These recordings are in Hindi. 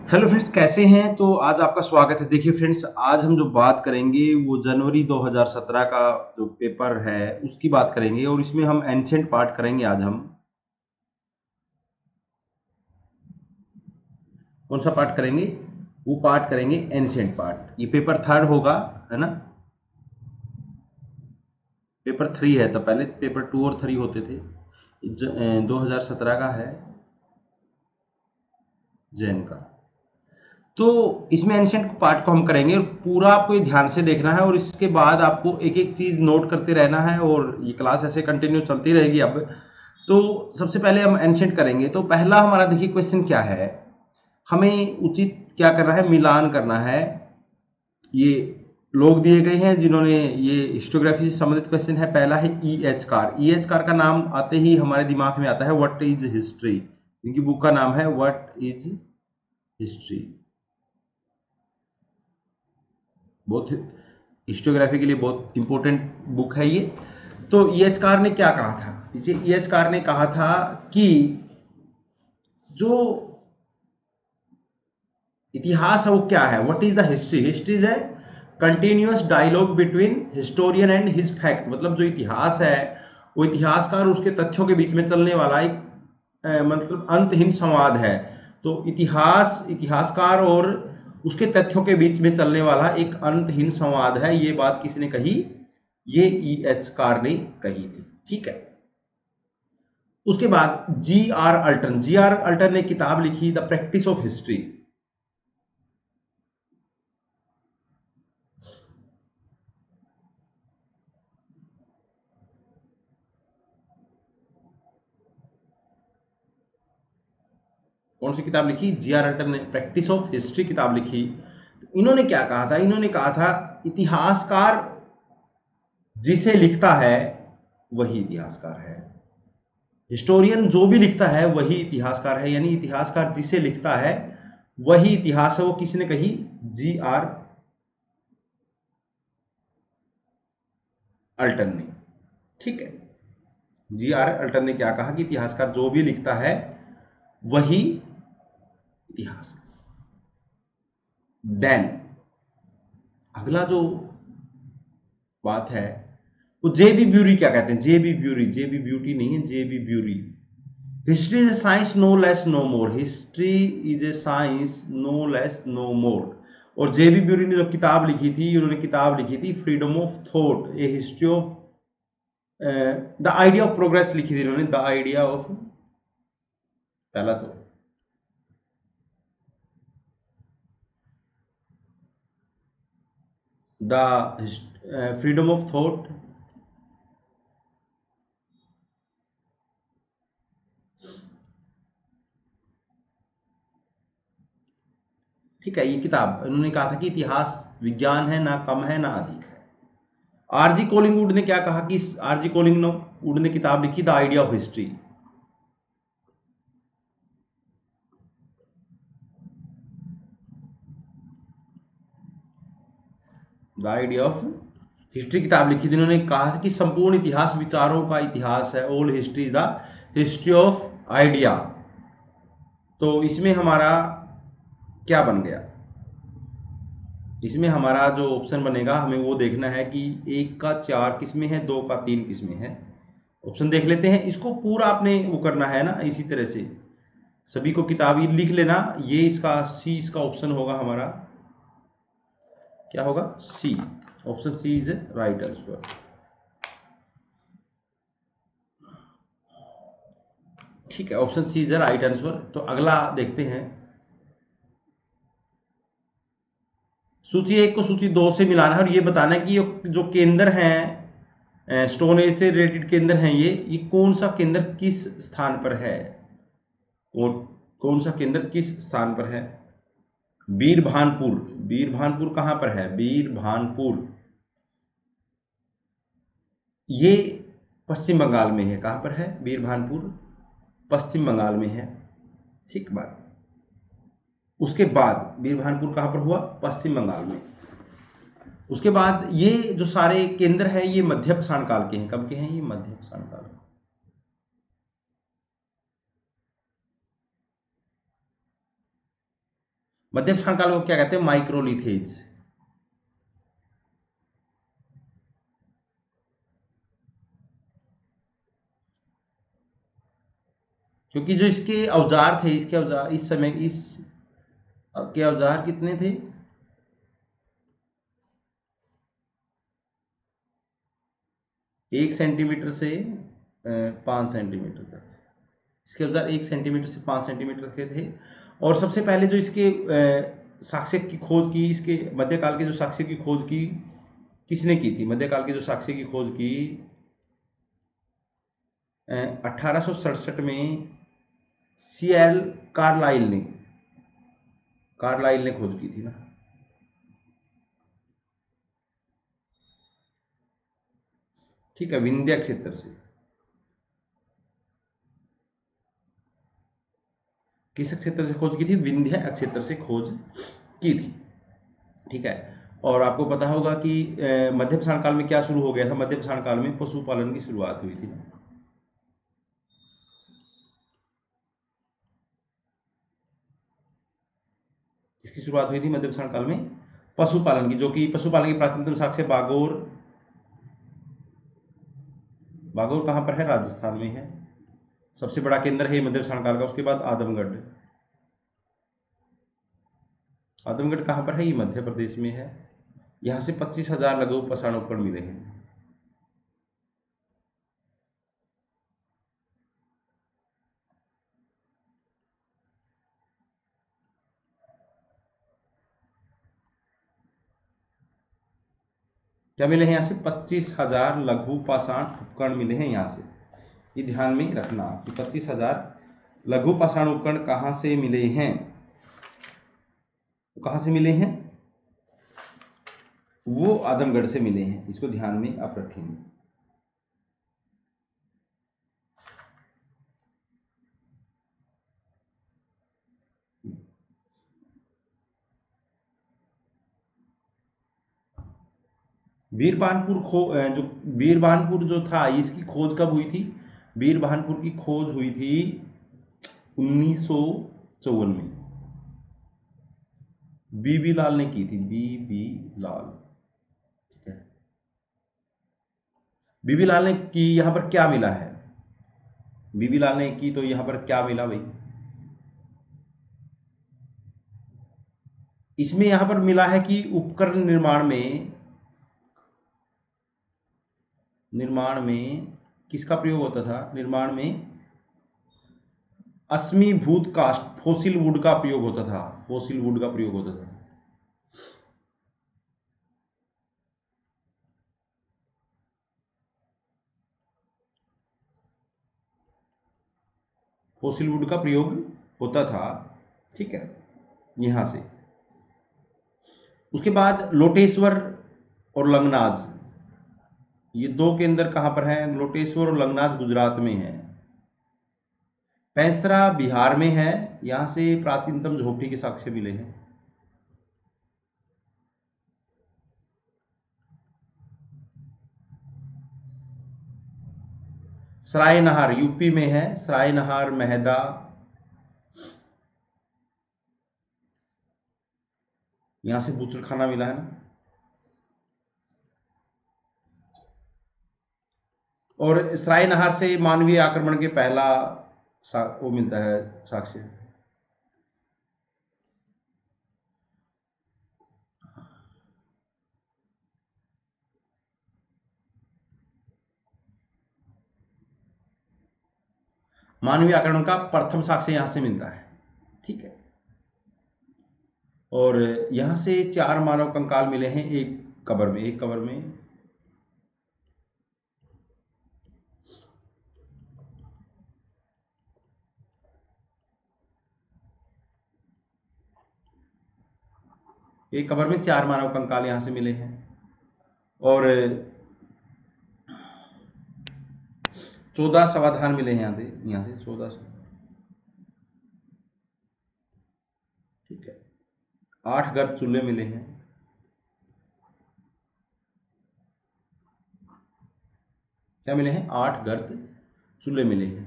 हेलो फ्रेंड्स, कैसे हैं? तो आज आपका स्वागत है। देखिए फ्रेंड्स, आज हम जो बात करेंगे वो जनवरी 2017 का जो पेपर है उसकी बात करेंगे और इसमें हम एंशिएंट पार्ट करेंगे। आज हम कौन सा पार्ट करेंगे? वो पार्ट करेंगे एंशिएंट पार्ट। ये पेपर थर्ड होगा, है ना? पेपर थ्री है, तो पहले पेपर टू और थ्री होते थे। 2017 का है, जैन का। तो इसमें एंशिएंट पार्ट को हम करेंगे और पूरा आपको ये ध्यान से देखना है और इसके बाद आपको एक एक चीज नोट करते रहना है और ये क्लास ऐसे कंटिन्यू चलती रहेगी। अब तो सबसे पहले हम एंशिएंट करेंगे। तो पहला हमारा देखिए क्वेश्चन क्या है, हमें उचित क्या करना है, मिलान करना है। ये लोग दिए गए हैं जिन्होंने ये हिस्टोग्राफी से संबंधित क्वेश्चन है। पहला है E H car. E H car का नाम आते ही हमारे दिमाग में आता है व्हाट इज हिस्ट्री। इनकी बुक का नाम है व्हाट इज हिस्ट्री। बहुत हिस्टोग्राफी के लिए बहुत इंपॉर्टेंट बुक है ये। तो ईएचकार ने क्या कहा था? इसे ईएचकार ने कहा था कि जो इतिहास है वो क्या है। What is the history? History is a continuous dialogue between historian and his fact. मतलब जो इतिहास है वो इतिहासकार और उसके तथ्यों के बीच में चलने वाला एक मतलब अंतहीन संवाद है। तो इतिहासकार और उसके तथ्यों के बीच में चलने वाला एक अंतहीन संवाद है। ये बात किसने कही? ये ई एच कार ने कही थी। ठीक है। उसके बाद जी आर अल्टन ने किताब लिखी द प्रैक्टिस ऑफ हिस्ट्री। कौन सी किताब लिखी? जी आर अल्टन ने प्रैक्टिस ऑफ हिस्ट्री किताब लिखी। इन्होंने क्या कहा था? इन्होंने कहा था इतिहासकार जिसे लिखता है वही इतिहासकार है। हिस्टोरियन जो भी लिखता है वही इतिहासकार है, यानी इतिहासकार जिसे लिखता है वही इतिहास है। वो किसने कही? जी आर अल्टन ने। ठीक है। जी आर अल्टन ने क्या कहा कि इतिहासकार जो भी लिखता है वही इतिहास है। देन अगला जो बात है वो जे बी ब्यूरी क्या कहते हैं? J B Bury, J B beauty नहीं है, J B Bury. History is a science no less no more. History is a science no less no more. और जे बी ब्यूरी ने जो किताब लिखी थी, उन्होंने किताब लिखी थी freedom of thought, A history of the idea of progress लिखी थी उन्होंने। द आइडिया ऑफ, पहला तो द फ्रीडम ऑफ थॉट, ठीक है। ये किताब उन्होंने कहा था कि इतिहास विज्ञान है, ना कम है ना अधिक है। आरजी कोलिंगवुड ने क्या कहा कि आरजी कोलिंगवुड ने किताब लिखी the idea of history. The idea of history किताब लिखी थी। उन्होंने कहा था कि संपूर्ण इतिहास विचारों का इतिहास है। All history is the history of idea. तो इसमें हमारा क्या बन गया? इसमें हमारा जो ऑप्शन बनेगा हमें वो देखना है कि एक का चार किस्में हैं, दो का तीन किस्में हैं। ऑप्शन देख लेते हैं। इसको पूरा आपने वो करना है ना, इसी तरह से सभी को किताब ये लिख लेना। ये इसका सी, इसका ऑप्शन होगा हमारा, क्या होगा? C. Option C is right answer. ठीक है, option C is right answer. तो अगला देखते हैं। सूची एक को सूची दो से मिलाना है और ये बताना है कि ये जो केंद्र हैं, स्टोन एज से रिलेटेड केंद्र हैं, ये कौन सा केंद्र किस स्थान पर है? और कौन सा केंद्र किस स्थान पर है? बीरभानपुर। बीरभानपुर कहां पर है? बीरभानपुर ये पश्चिम बंगाल में है। कहां पर है बीरभानपुर? पश्चिम बंगाल में है। ठीक बात। उसके बाद बीरभानपुर कहां पर हुआ? पश्चिम बंगाल में। उसके बाद ये जो सारे केंद्र हैं ये मध्य पाषाण काल के हैं। कब के हैं ये? मध्य पाषाण काल। मध्यस्थान काल को क्या कहते हैं? माइक्रोलिथेज। क्योंकि जो इसके औजार थे, इसके औजार इस समय इस के औजार कितने थे? 1 सेंटीमीटर से 5 सेंटीमीटर तक। इसके औजार 1 सेंटीमीटर से 5 सेंटीमीटर के थे। और सबसे पहले जो इसके साक्ष्य की खोज की, इसके मध्यकाल के जो साक्ष्य की खोज की, किसने की थी? मध्यकाल के जो साक्ष्य की खोज की 1867 में सीएल कार्लाइल ने खोज की थी ना। ठीक है, विंध्य क्षेत्र से। किस क्षेत्र से खोज की थी? विंध्य क्षेत्र से खोज की थी। ठीक है। और आपको पता होगा कि मध्यपाषाण काल में क्या शुरू हो गया था? मध्यपाषाण काल में पशुपालन की शुरुआत हुई थी। इसकी शुरुआत हुई थी मध्यपाषाण काल में? पशुपालन की, जो कि पशुपालन की प्राचीनतम साक्ष्य बागोर। बागोर कहाँ पर है? राजस्थान में है। सबसे बड़ा केंद्र है मध्यपाषाण काल का। उसके बाद आदमगढ़। आदमगढ़ कहाँ पर है? ये मध्य प्रदेश में है। यहाँ से 25,000 लघु पाषाण उपकरण मिले हैं। क्या मिले हैं? यहाँ से 25,000 लघु पाषाण उपकरण मिले हैं यहाँ से। ये ध्यान में रखना कि 25,000 लघु पाषाण उपकरण कहाँ से मिले हैं? कहाँ से मिले हैं? वो आदमगढ़ से मिले हैं। इसको ध्यान में आप रखेंगे। जो वीरबानपुर जो था, इसकी खोज कब हुई थी? वीरबानपुर की खोज हुई थी 1954 में। बीबी लाल ने की थी। बीबी लाल। ठीक है। बीबी लाल ने की। यहां पर क्या मिला है? बीबी लाल ने की तो यहां पर क्या मिला भाई? इसमें यहां पर मिला है कि उपकरण निर्माण में किसका प्रयोग होता था? निर्माण में अश्मीभूत कास्ट, फोसिल वुड का प्रयोग होता था। फोसिल वुड का प्रयोग होता था। फोसिल वुड का प्रयोग होता था। ठीक है, यहां से। उसके बाद लोटेश्वर और लंगनाज, ये दो केंद्र कहां पर हैं? लोटेश्वर और लंगनाज गुजरात में है। पैसरा बिहार में है। यहां से प्राचीनतम झोपड़ी के साक्ष्य मिले हैं। सराय नहार यूपी में है। सराय नहार मेहदा, यहां से बूचड़खाना मिला है ना। और सराय नहार से मानवीय आक्रमण के पहला वो मिलता है साक्ष्य। मानवीय आक्रमण का प्रथम साक्ष्य यहां से मिलता है। ठीक है। और यहां से 4 मानव कंकाल मिले हैं एक कब्र में। एक कब्र में एक कब्र में 4 मानव कंकाल यहां से मिले हैं। और 14 समाधान मिले हैं यहाँ से 14। ठीक है। 8 गर्भ चूल्हे मिले हैं। क्या मिले हैं? 8 गर्भ चूल्हे मिले हैं।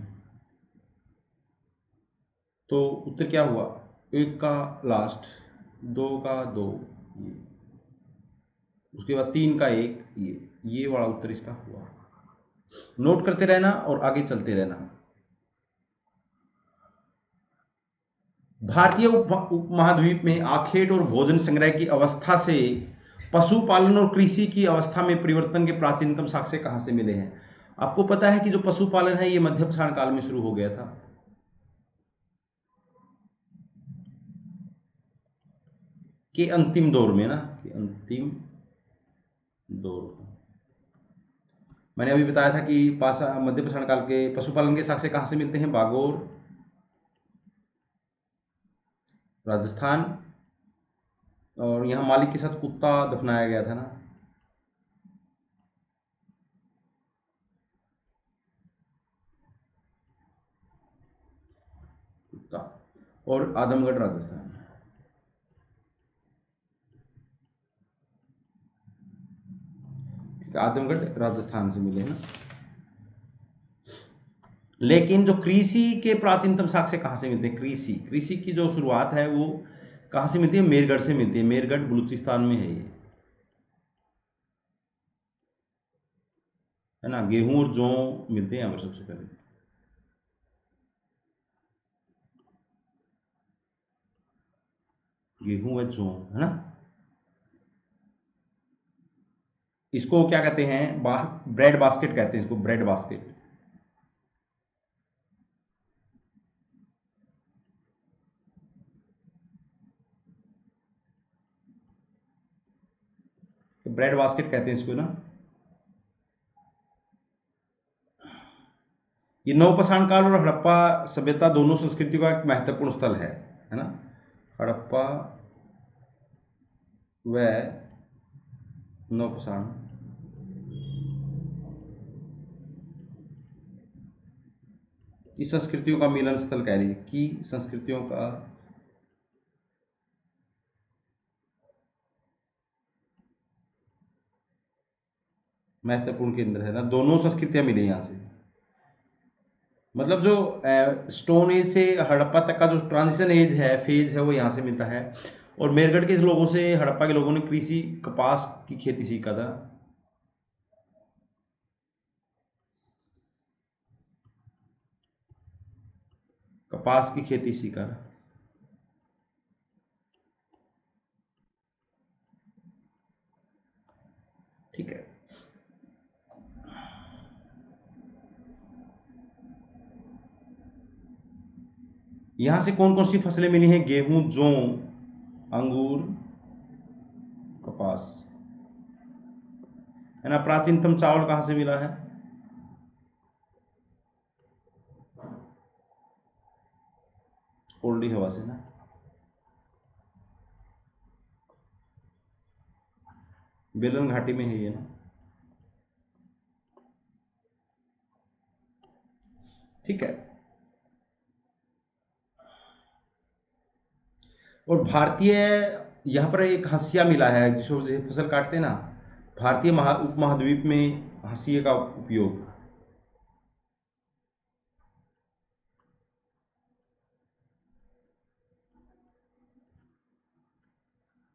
तो उत्तर क्या हुआ? एक का लास्ट 2 का 2, ये उसके बाद 3 का 1, ये वाला उत्तर इसका हुआ। नोट करते रहना और आगे चलते रहना। भारतीय उपमहाद्वीप में आखेट और भोजन संग्रह की अवस्था से पशुपालन और कृषि की अवस्था में परिवर्तन के प्राचीनतम साक्ष्य कहां से मिले हैं? आपको पता है कि जो पशुपालन है ये मध्य पाषाण काल में शुरू हो गया था। के अंतिम दौर में ना, कि अंतिम दौर। मैंने अभी बताया था कि मध्य पाषाण काल के पशुपालन के साक्ष्य कहां से मिलते हैं? बागोर, राजस्थान, और यहाँ मालिक के साथ कुत्ता दफनाया गया था ना। कुत्ता, और आदमगढ़, राजस्थान। आदमगढ़ राजस्थान से मिले हैं। लेकिन जो कृषि के प्राचीनतम साक्ष्य कहाँ से मिलते हैं? कृषि कृषि की जो शुरुआत है वो कहाँ से मिलती है? मेरगढ़ से मिलती है। मेरगढ़ बलूचिस्तान में है ये, है ना। गेहूं और जौ मिलते हैं यहाँ पर सबसे पहले। गेहूं व जौ, है ना। इसको क्या कहते हैं? ब्रेड बास्केट कहते हैं इसको, ब्रेड बास्केट। ब्रेड बास्केट कहते हैं इसको ना। ये नवपाषाण काल और हड़प्पा सभ्यता दोनों संस्कृतियों का एक महत्वपूर्ण स्थल है ना। हड़प्पा व नवपाषाण, इस संस्कृतियों का मिलन स्थल कह लीजिए, कि संस्कृतियों का महत्वपूर्ण केंद्र है ना। दोनों संस्कृतियां मिली यहाँ से। मतलब जो स्टोन एज से हड़प्पा तक का जो ट्रांजिशन एज है, फेज है, वो यहाँ से मिलता है। और मेरगढ़ के लोगों से हड़प्पा के लोगों ने कृषि, कपास की खेती सीखा था। कपास की खेती सीखा। ठीक है। यहाँ से कौन कौन सी फसलें मिली हैं? गेहूं, जौ, अंगूर, कपास, है ना। प्राचीनतम चावल कहाँ से मिला है? कोल्डी हवा से ना। बेलन घाटी में है ये ना। ठीक है। और भारतीय, यहाँ पर एक हंसिया मिला है जिसको फसल काटते हैं ना। भारतीय उपमहाद्वीप में हंसिया का उपयोग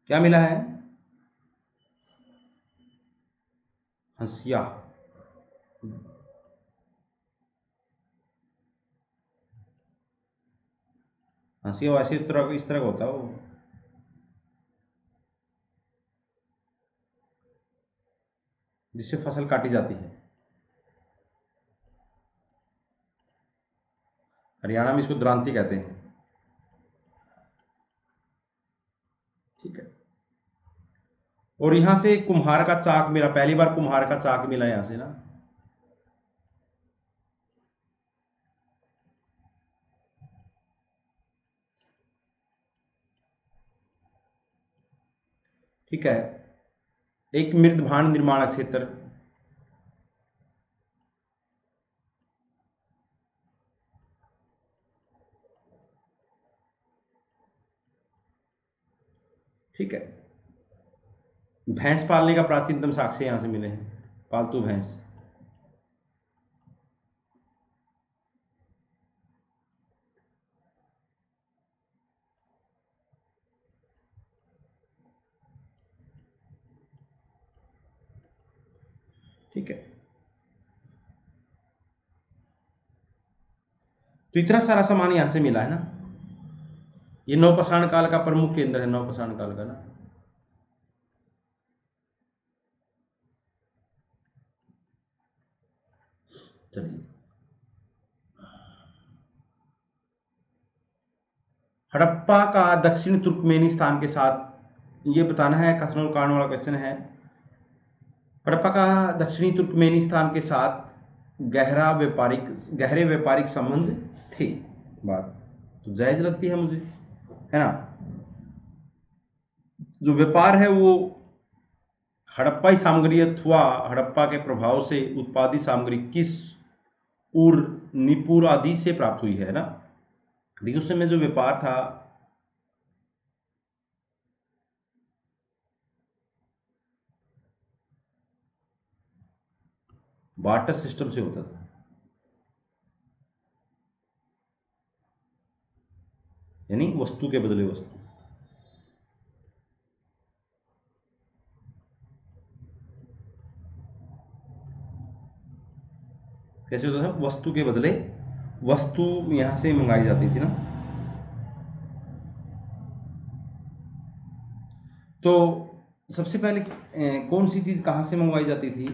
क्या मिला है? हंसिया। हंसिया वैसे इस तरह का होता है वो। जिससे फसल काटी जाती है। हरियाणा में इसको द्रांति कहते हैं। ठीक है। और यहाँ से कुम्हार का चाक मिला, पहली बार कुम्हार का चाक मिला यहाँ से ना। ठीक है। एक मृद भांड निर्माण क्षेत्र। ठीक है। भैंस पालने का प्राचीनतम साक्ष्य यहाँ से मिले हैं, पालतू भैंस। ठीक है, तो इतना सारा सामान यहां से मिला है ना। ये नवपाषाण काल का प्रमुख केंद्र है, नवपाषाण काल का ना। चलिए, हड़प्पा का दक्षिण तुर्कमेनिस्तान के साथ, ये बताना है, कथन और कारण वाला क्वेश्चन है। हड़प्पा का दक्षिणी तुर्कमेनिस्तान के साथ गहरे व्यापारिक संबंध थे। बात तो जायज लगती है मुझे, है ना। जो व्यापार है वो हड़प्पाई सामग्री अथवा हड़प्पा के प्रभाव से उत्पादित सामग्री किस उर निपुर आदि से प्राप्त हुई है ना। देखिए उस समय जो व्यापार था, बार्टर सिस्टम से होता था, यानी वस्तु के बदले वस्तु। कैसे होता था, वस्तु के बदले वस्तु यहां से मंगाई जाती थी ना। तो सबसे पहले कौन सी चीज कहां से मंगवाई जाती थी।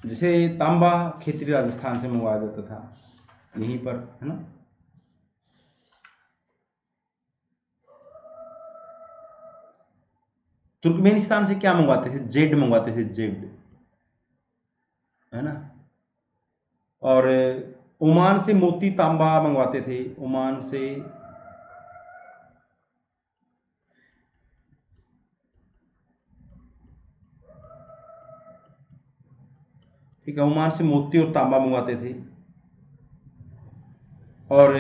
जैसे तांबा खेतरी राजस्थान से मंगवाया जाता था, यहीं पर, है ना। तुर्कमेनिस्तान से क्या मंगवाते थे, जेड मंगवाते थे, जेड, है ना। और ओमान से मोती तांबा मंगवाते थे, ओमान से। ठीक है, ओमान से मोती और तांबा मंगवाते थे। और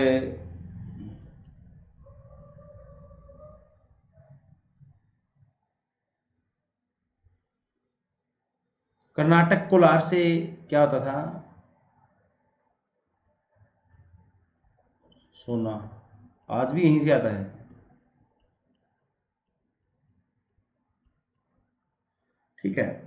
कर्नाटक कोलार से क्या होता था, सोना, आज भी यहीं से आता है। ठीक है,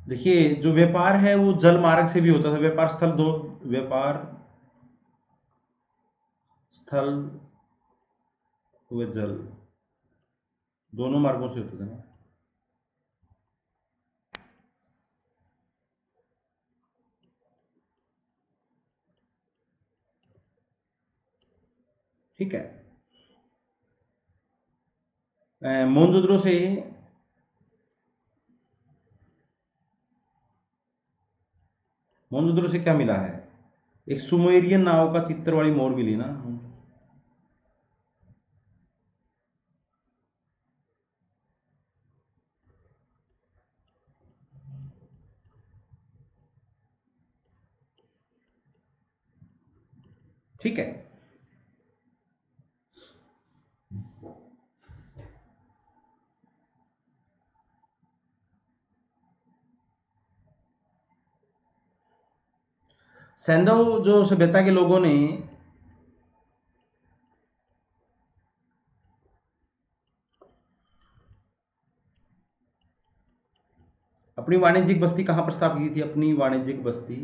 देखिए जो व्यापार है वो जल मार्ग से भी होता था। व्यापार स्थल दो, व्यापार स्थल व जल, दोनों मार्गों से होता था ना। ठीक है, मोनजोदड़ो से, मोनजोदड़ो से क्या मिला है, एक सुमेरियन नाव का चित्र वाली मोर मिली ना। ठीक है, सैंधव जो सभ्यता के लोगों ने अपनी वाणिज्यिक बस्ती कहाँ पर स्थापित की थी, अपनी वाणिज्यिक बस्ती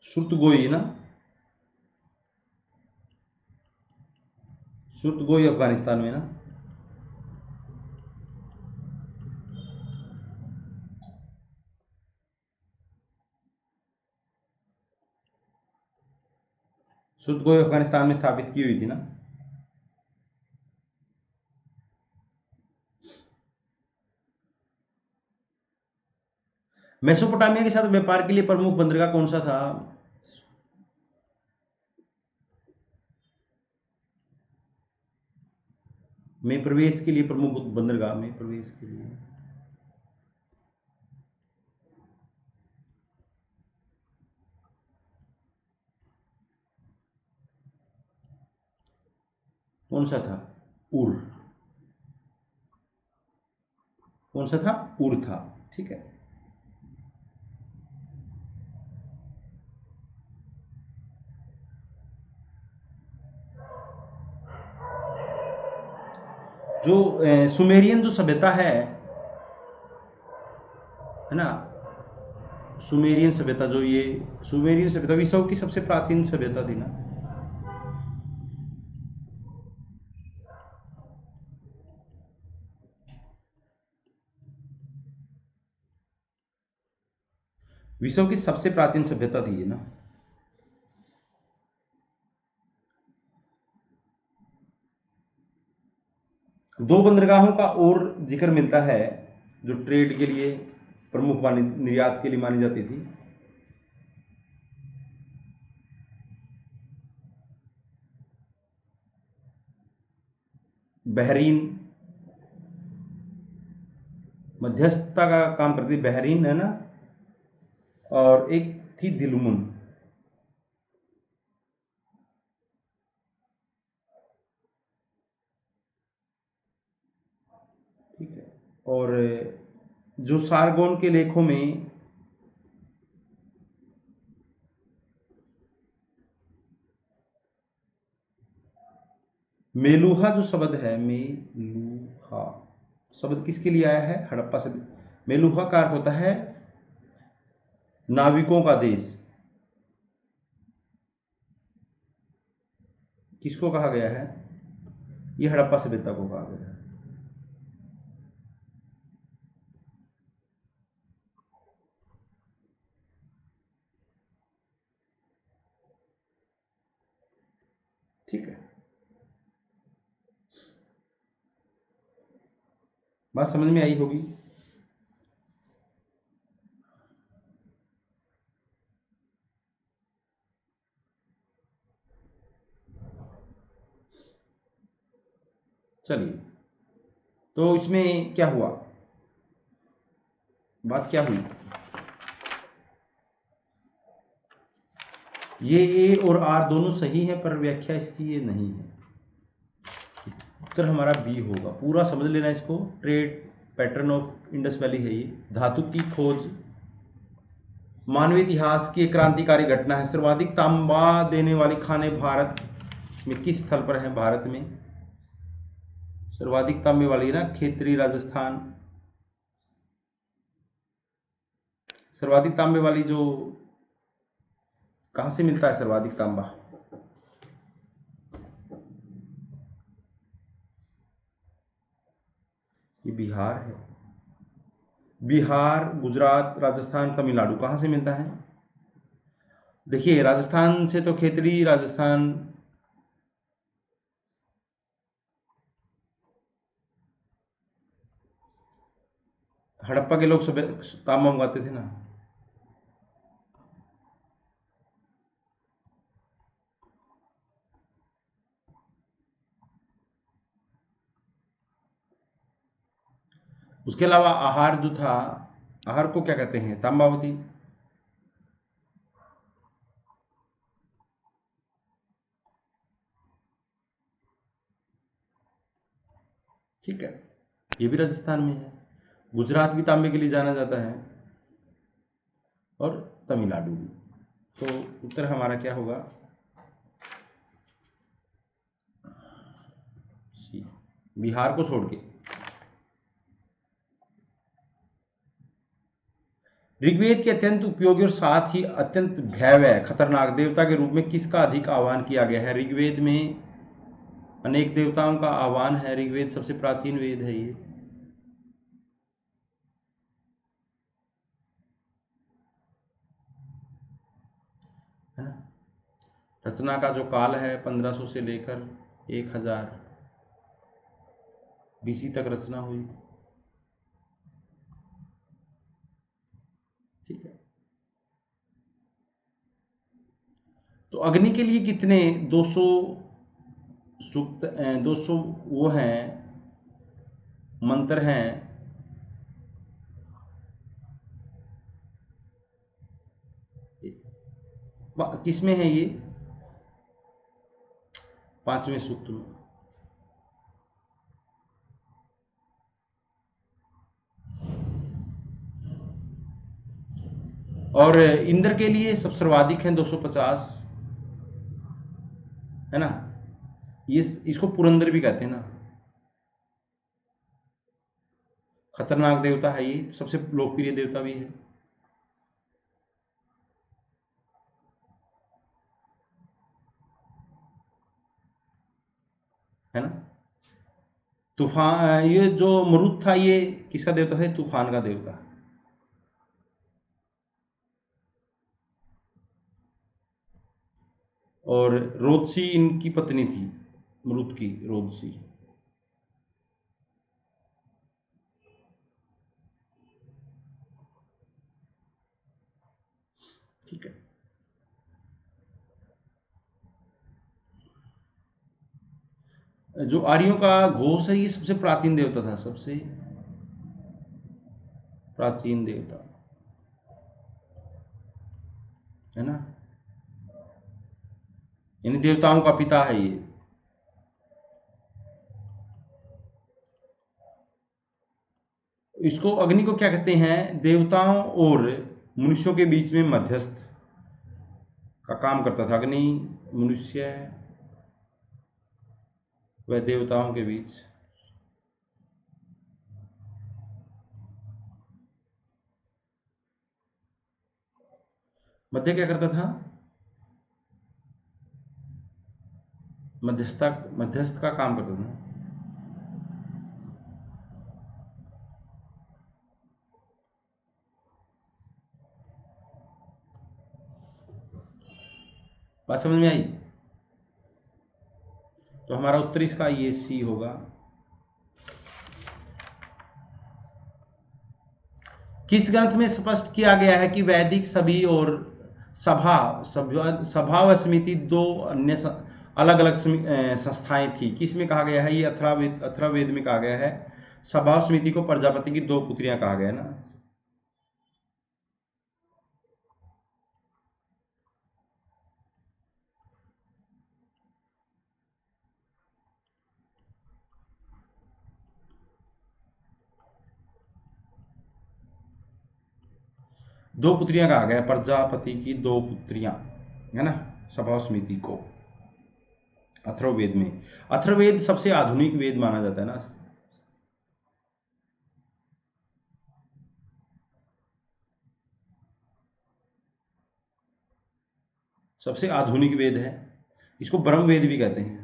सुरतगोई ना, सुरतगोई अफगानिस्तान में ना। सुरतगोई अफगानिस्तान में स्थापित की हुई थी ना। मेसोपोटामिया के साथ व्यापार के लिए प्रमुख बंदरगाह कौन सा था? में प्रवेश के लिए प्रमुख बंदरगाह में प्रवेश के लिए कौन सा था? उर। कौन सा था? उर था। ठीक है। जो सुमेरियन जो सभ्यता है ना, सुमेरियन सभ्यता, जो ये सुमेरियन सभ्यता विश्व की सबसे प्राचीन सभ्यता थी ना। विश्व की सबसे प्राचीन सभ्यता थी ये ना। दो बंदरगाहों का और जिक्र मिलता है जो ट्रेड के लिए प्रमुख निर्यात के लिए मानी जाती थी। बहरीन मध्यस्थता का काम करती, बहरीन है ना, और एक थी दिलमुन। ठीक है। और जो सारगोन के लेखों में मेलुहा जो शब्द है, मेलुहा शब्द किसके लिए आया है? हड़प्पा से। मेलुहा का अर्थ होता है नाविकों का देश। किसको कहा गया है? ये हड़प्पा सभ्यता को कहा गया है। ठीक है, बात समझ में आई होगी। चलिए, तो इसमें क्या हुआ, बात क्या हुई? ये ए और आर दोनों सही है, पर व्याख्या इसकी ये नहीं है। उत्तर हमारा बी होगा। पूरा समझ लेना इसको। Trade pattern of Indus valley है ये। धातु की खोज मानवीय इतिहास की एक क्रांतिकारी घटना है। सर्वाधिक तांबा देने वाली खाने भारत में किस स्थल पर है? भारत में सर्वाधिक तांबे वाली ना, खेतरी, राजस्थान। सर्वाधिक तांबे वाली जो कहां से मिलता है सर्वाधिक तांबा? ये बिहार है। बिहार, गुजरात, राजस्थान, तमिलनाडु, कहां से मिलता है? देखिए, राजस्थान से तो खेतरी, राजस्थान, हड़प्पा के लोग सब तांबा मंगाते थे ना। उसके अलावा आहार जो था, आहार को क्या कहते हैं? तांबावती। ठीक है, ये भी राजस्थान में है। गुजरात भी तांबे के लिए जाना जाता है, और तमिलनाडु भी। तो उत्तर हमारा क्या होगा? सी, बिहार को छोड़ के। ऋग्वेद के अत्यंत उपयोगी और साथ ही अत्यंत भयावह खतरनाक देवता के रूप में किसका अधिक आह्वान किया गया है? ऋग्वेद में अनेक देवताओं का आह्वान है। ऋग्वेद सबसे प्राचीन वेद है ये। है ना? रचना का जो काल है 1500 से लेकर 1000 BC तक रचना हुई। तो अग्नि के लिए कितने 200 सूक्त 200 वो हैं, मंत्र हैं। किसमें है ये? 5वें सूक्त में। और इंद्र के लिए सब सर्वाधिक है 250, है ना। ये इसको पुरंदर भी कहते हैं ना। खतरनाक देवता है ये, सबसे लोकप्रिय देवता भी है ना। तूफान, ये जो मरुत था ये किसका देवता है? तूफान का देवता। और रोदसी इनकी पत्नी थी, मरुत की, रोदसी। ठीक है। जो आर्यों का घोष है, ये सबसे प्राचीन देवता था, सबसे प्राचीन देवता, है ना। इन देवताओं का पिता है ये। इसको, अग्नि को क्या कहते हैं? देवताओं और मनुष्यों के बीच में मध्यस्थ का काम करता था अग्नि। मनुष्य व देवताओं के बीच। मध्य क्या करता था? मध्यस्थता, मध्यस्थ का काम करता था। बात समझ में आई? तो हमारा उत्तर इसका ये सी होगा। किस ग्रंथ में स्पष्ट किया गया है कि वैदिक सभी और सभा सभा व समिति दो अन्य अलग अलग संस्थाएं थी? किस में कहा गया है? ये अथर्ववेद में कहा गया है। सभा और समिति को प्रजापति की दो पुत्रियां कहा गया है ना। दो पुत्रियां कहा गया, प्रजापति की दो पुत्रियां, है ना, सभा और समिति को, अथर्ववेद में। अथर्ववेद सबसे आधुनिक वेद माना जाता है ना। सबसे आधुनिक वेद है। इसको ब्रह्म वेद भी कहते हैं,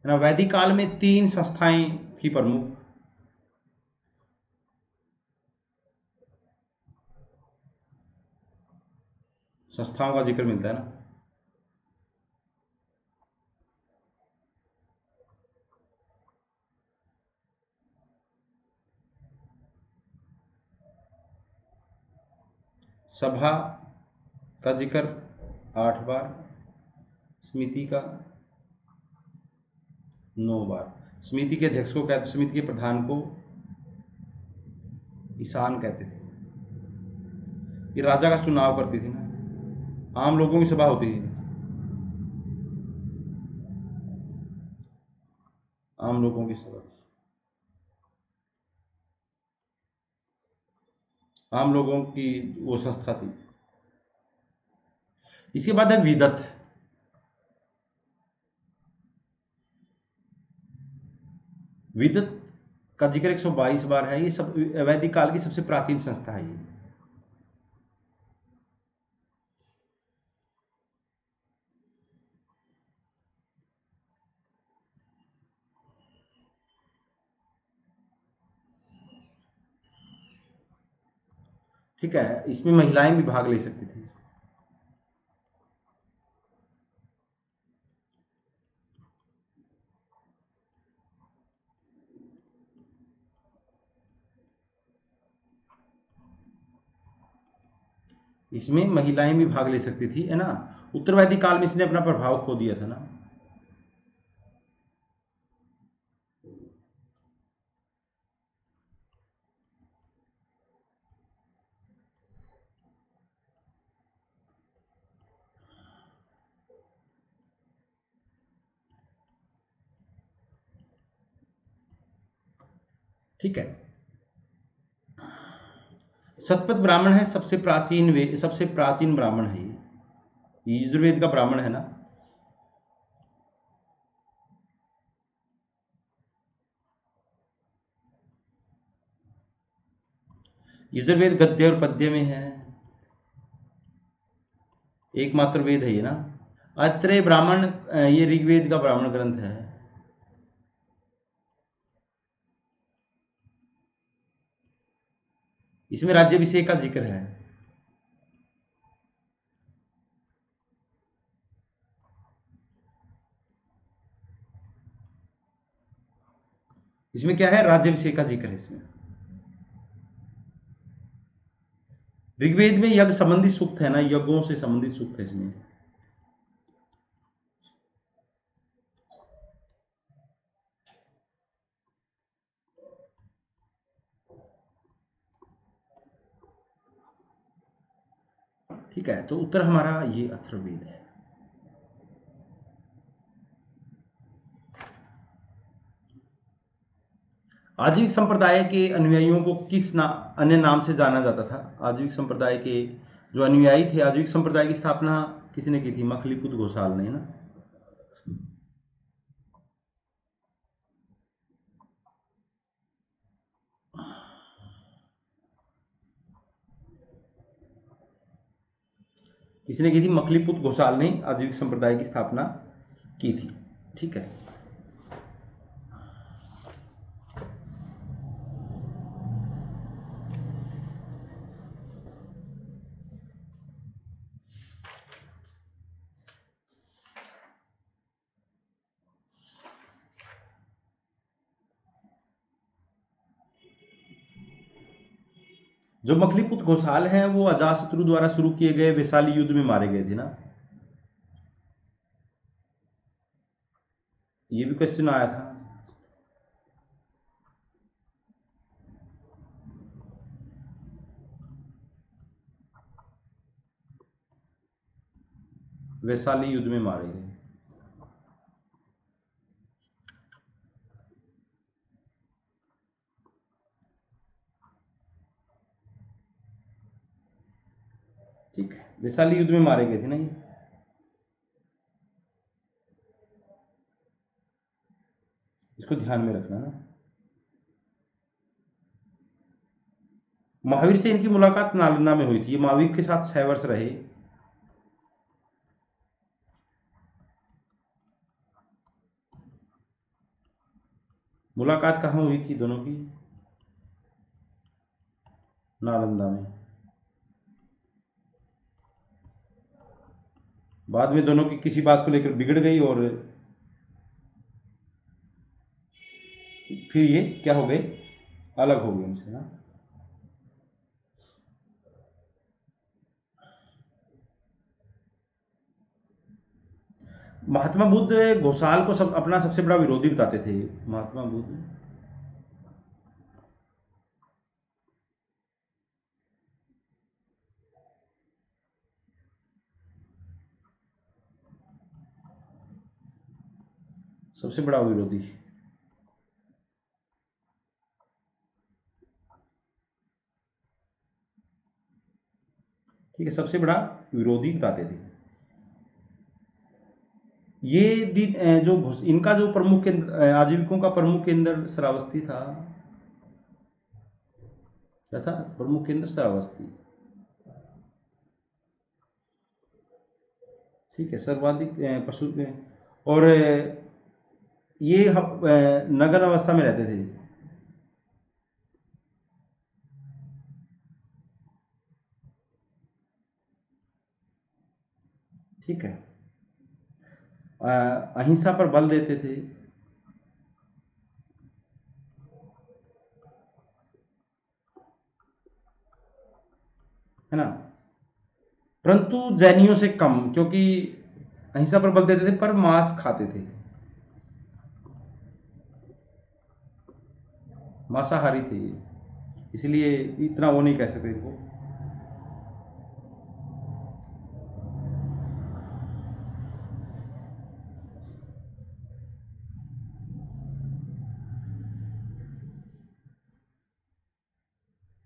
है ना। वैदिक काल में 3 संस्थाएं थी प्रमुख। संस्थाओं का जिक्र मिलता है ना। सभा का जिक्र 8 बार, समिति का 9 बार। समिति के अध्यक्ष को कहते, समिति के प्रधान को ईशान कहते थे। ये राजा का चुनाव करती थी ना, आम लोगों की सभा होती थी, आम लोगों की सभा, आम लोगों की वो संस्था थी। इसके बाद है विदत। विदत का जिक्र 122 बार है। ये सब वैदिक काल की सबसे प्राचीन संस्था है ये। ठीक है, इसमें महिलाएं भी भाग ले सकती थी। इसमें महिलाएं भी भाग ले सकती थी, है ना। उत्तरवैदिक काल में इसने अपना प्रभाव खो दिया था ना। ठीक है। शतपथ ब्राह्मण है सबसे प्राचीन सबसे प्राचीन ब्राह्मण है ये यजुर्वेद का ब्राह्मण है ना। यजुर्वेद गद्य और पद्य में है, एकमात्र वेद है ये ना। अत्रेय ब्राह्मण ये ऋग्वेद का ब्राह्मण ग्रंथ है। इसमें राज्याभिषेक का जिक्र है। इसमें क्या है, राज्याभिषेक का जिक्र है इसमें। ऋग्वेद में यज्ञ संबंधित सूक्त है ना, यज्ञों से संबंधित सूक्त है इसमें। ठीक है, तो उत्तर हमारा ये अथर्ववेद है। आजीविक संप्रदाय के अनुयायियों को किस अन्य नाम से जाना जाता था। आजीविक संप्रदाय के जो अनुयायी थे, आजीविक संप्रदाय की स्थापना किसने की थी, मखलीपुत घोषाल ने ना। किसने की थी, मखलीपुत घोषाल ने आजीविक संप्रदाय की स्थापना की थी। ठीक है। जो मखलीपुत घोषाल हैं वो अजातशत्रु द्वारा शुरू किए गए वैशाली युद्ध में मारे गए थे ना। ये भी क्वेश्चन आया था। वैशाली युद्ध में मारे गए। ठीक है, वैशाली युद्ध में मारे गए थे ना ये। इसको ध्यान में रखना ना। महावीर से इनकी मुलाकात नालंदा में हुई थी। ये महावीर के साथ 6 वर्ष रहे। मुलाकात कहाँ हुई थी दोनों की, नालंदा में। बाद में दोनों की किसी बात को लेकर बिगड़ गई और फिर ये क्या हो गए, अलग हो गए उनसे ना। महात्मा बुद्ध घोषाल को अपना सबसे बड़ा विरोधी बताते थे महात्मा बुद्ध। सबसे बड़ा विरोधी। ठीक है, सबसे बड़ा विरोधी बताते थे। ये जो इनका जो प्रमुख केंद्र, आजीविकों का प्रमुख केंद्र श्रावस्ती था। क्या था प्रमुख केंद्र, श्रावस्ती। ठीक है, सर्वाधिक पशु और ये नगर अवस्था में रहते थे। ठीक है, अहिंसा पर बल देते थे। है ना। परंतु जैनियों से कम, क्योंकि अहिंसा पर बल देते थे पर मांस खाते थे, मांसाहारी थे, इसलिए इतना वो नहीं कह सकते इनको।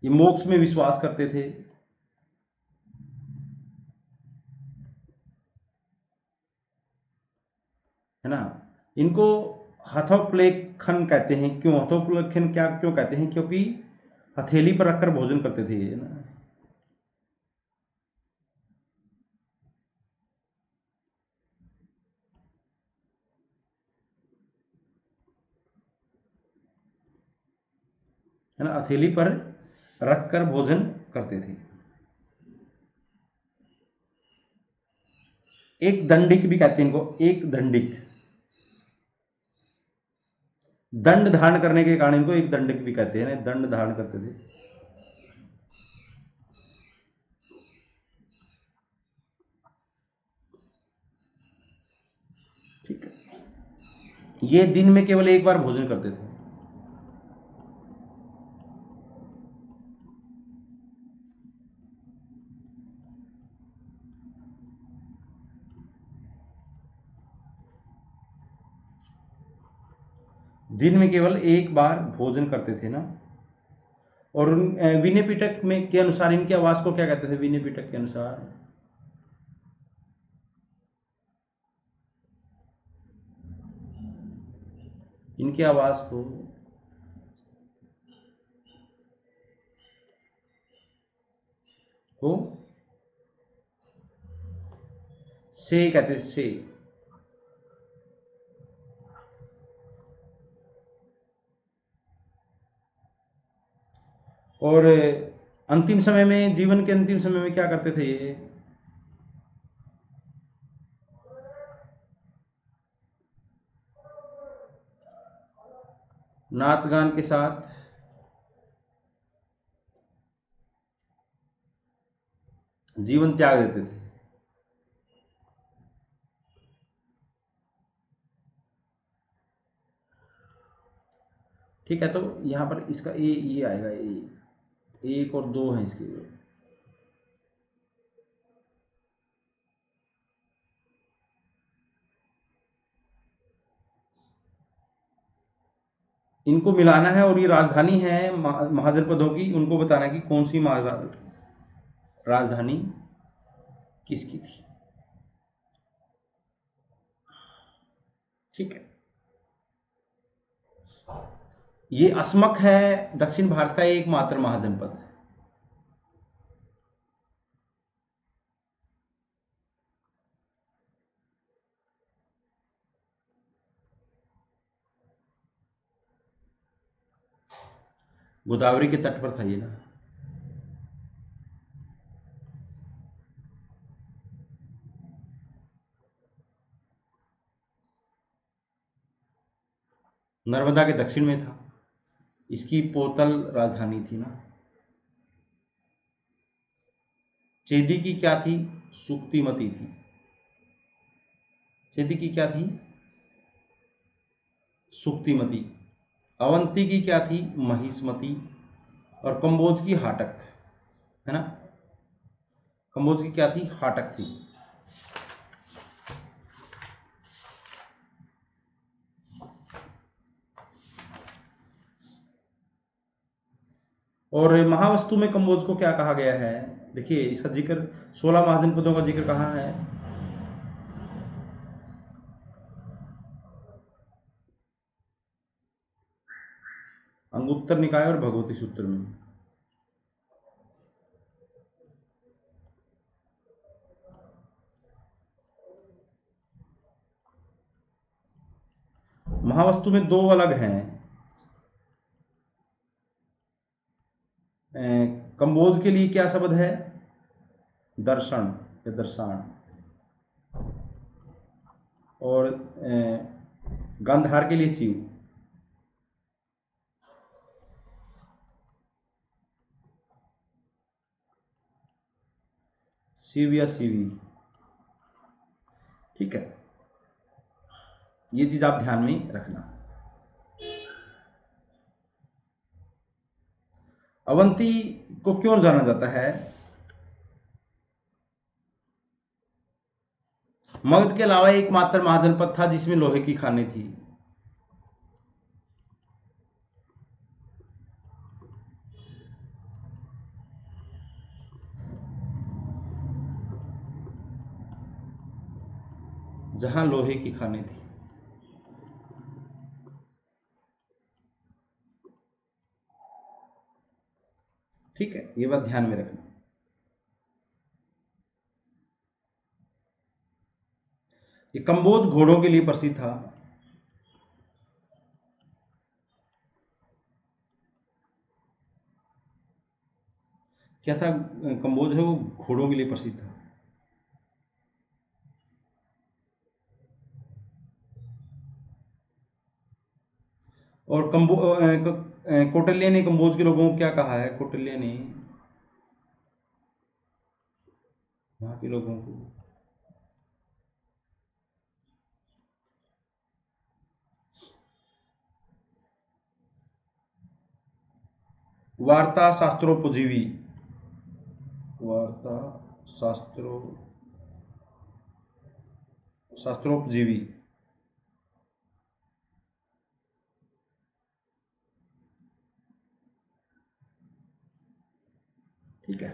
ये मोक्ष में विश्वास करते थे, है ना। इनको हथोपलेखन कहते हैं। क्यों हथोपलेखन, क्या क्यों कहते हैं? क्योंकि हथेली पर रखकर भोजन करते थे ये ना। है ना, हथेली पर रखकर भोजन करते थे। एक दंडिक भी कहते हैं इनको, एक दंडिक, दंड धारण करने के कारण इनको एक दंडिक भी कहते हैं, दंड धारण करते थे। ठीक है, ये दिन में केवल एक बार भोजन करते थे। दिन में केवल एक बार भोजन करते थे ना। और विनय पिटक में के अनुसार इनकी आवाज को क्या कहते थे? विनय पिटक के अनुसार इनकी आवाज को से कहते थे, से। और अंतिम समय में, जीवन के अंतिम समय में क्या करते थे ये? नाच गान के साथ जीवन त्याग देते थे। ठीक है, तो यहां पर इसका ये आएगा, एक और दो है इसके। इनको मिलाना है, और ये राजधानी है महाजनपदों की, उनको बताना है कि कौन सी राजधानी किसकी थी। ठीक है, ये अस्मक है दक्षिण भारत का एकमात्र महाजनपद। गोदावरी के तट पर था ये ना। नर्मदा के दक्षिण में था। इसकी पोतल राजधानी थी ना। चेदी की क्या थी? सुक्तिमती थी। चेदी की क्या थी? सुक्तिमती। अवंती की क्या थी? महिष्मती। और कंबोज की हाटक, है ना। कंबोज की क्या थी? हाटक थी। और महावस्तु में कंबोज को क्या कहा गया है? देखिए, इसका जिक्र 16 महाजनपदों का जिक्र कहाँ है? अंगुत्तर निकाय और भगवती सूत्र में। महावस्तु में दो अलग हैं। कंबोज के लिए क्या शब्द है? दर्शन या दर्शान। और गांधार के लिए शिव। शिव या शिवी। ठीक है, ये चीज आप ध्यान में रखना। अवंती को क्यों जाना जाता है? मगध के अलावा एकमात्र महाजनपद था जिसमें लोहे की खानें थी। जहां लोहे की खानें थी। ठीक है, ये बात ध्यान में रखना। ये कंबोज घोड़ों के लिए प्रसिद्ध था। क्या था? कंबोज है वो घोड़ों के लिए प्रसिद्ध था। और कौटिल्य ने कंबोज के लोगों को क्या कहा है? कौटिल्य ने वहां के लोगों को वार्ता शास्त्रोपजीवी, वार्ता शास्त्रोपजीवी। ठीक है,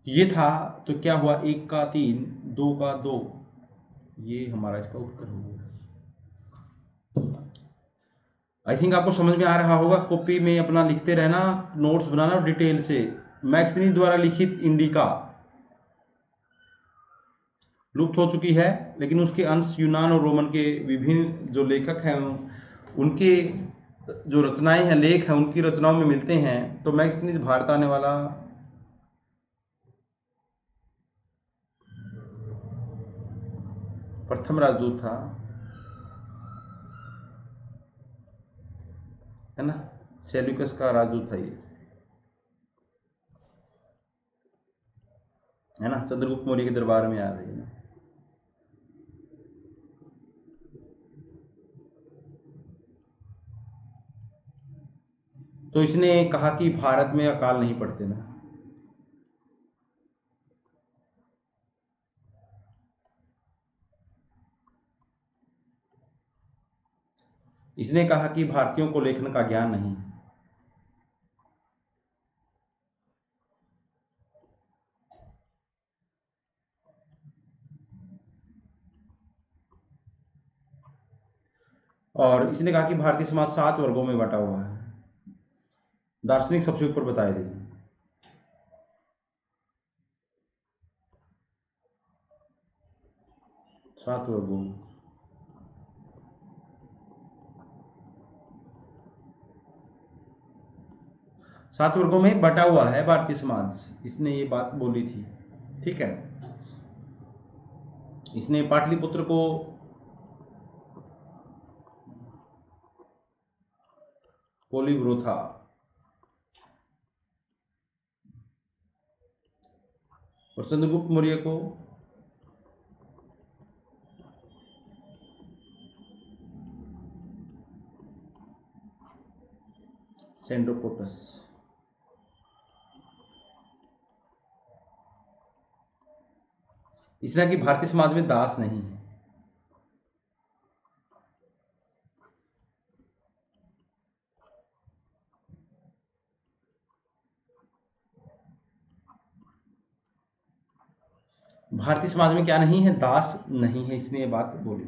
ये था। तो क्या हुआ? 1 का 3, 2 का 2, ये हमारा इसका उत्तर हो गया। आई थिंक आपको समझ में आ रहा होगा। कॉपी में अपना लिखते रहना, नोट्स बनाना डिटेल से। मैक्सनीज द्वारा लिखित इंडिका लुप्त हो चुकी है, लेकिन उसके अंश यूनान और रोमन के विभिन्न जो लेखक हैं उनके जो रचनाएं हैं, लेख हैं, उनकी रचनाओं में मिलते हैं। तो मैक्सनीज भारत आने वाला प्रथम राजदूत था, है ना। सेल्यूकस का राजदूत था ये, है ना। चंद्रगुप्त मौर्य के दरबार में आ रही है ना। तो इसने कहा कि भारत में अकाल नहीं पड़ते ना। इसने कहा कि भारतीयों को लेखन का ज्ञान नहीं। और इसने कहा कि भारतीय समाज 7 वर्गों में बटा हुआ है। दार्शनिक सबसे ऊपर बताए थे। 7 वर्गों। 7 वर्गों में बटा हुआ है भारतीय समाज, इसने ये बात बोली थी। ठीक है, इसने पाटलिपुत्र को पोलीवरोथा और चंद्रगुप्त मौर्य को सेंड्रोकोटस। इसलिए कि भारतीय समाज में दास नहीं है। भारतीय समाज में क्या नहीं है? दास नहीं है, इसने ये बात बोली।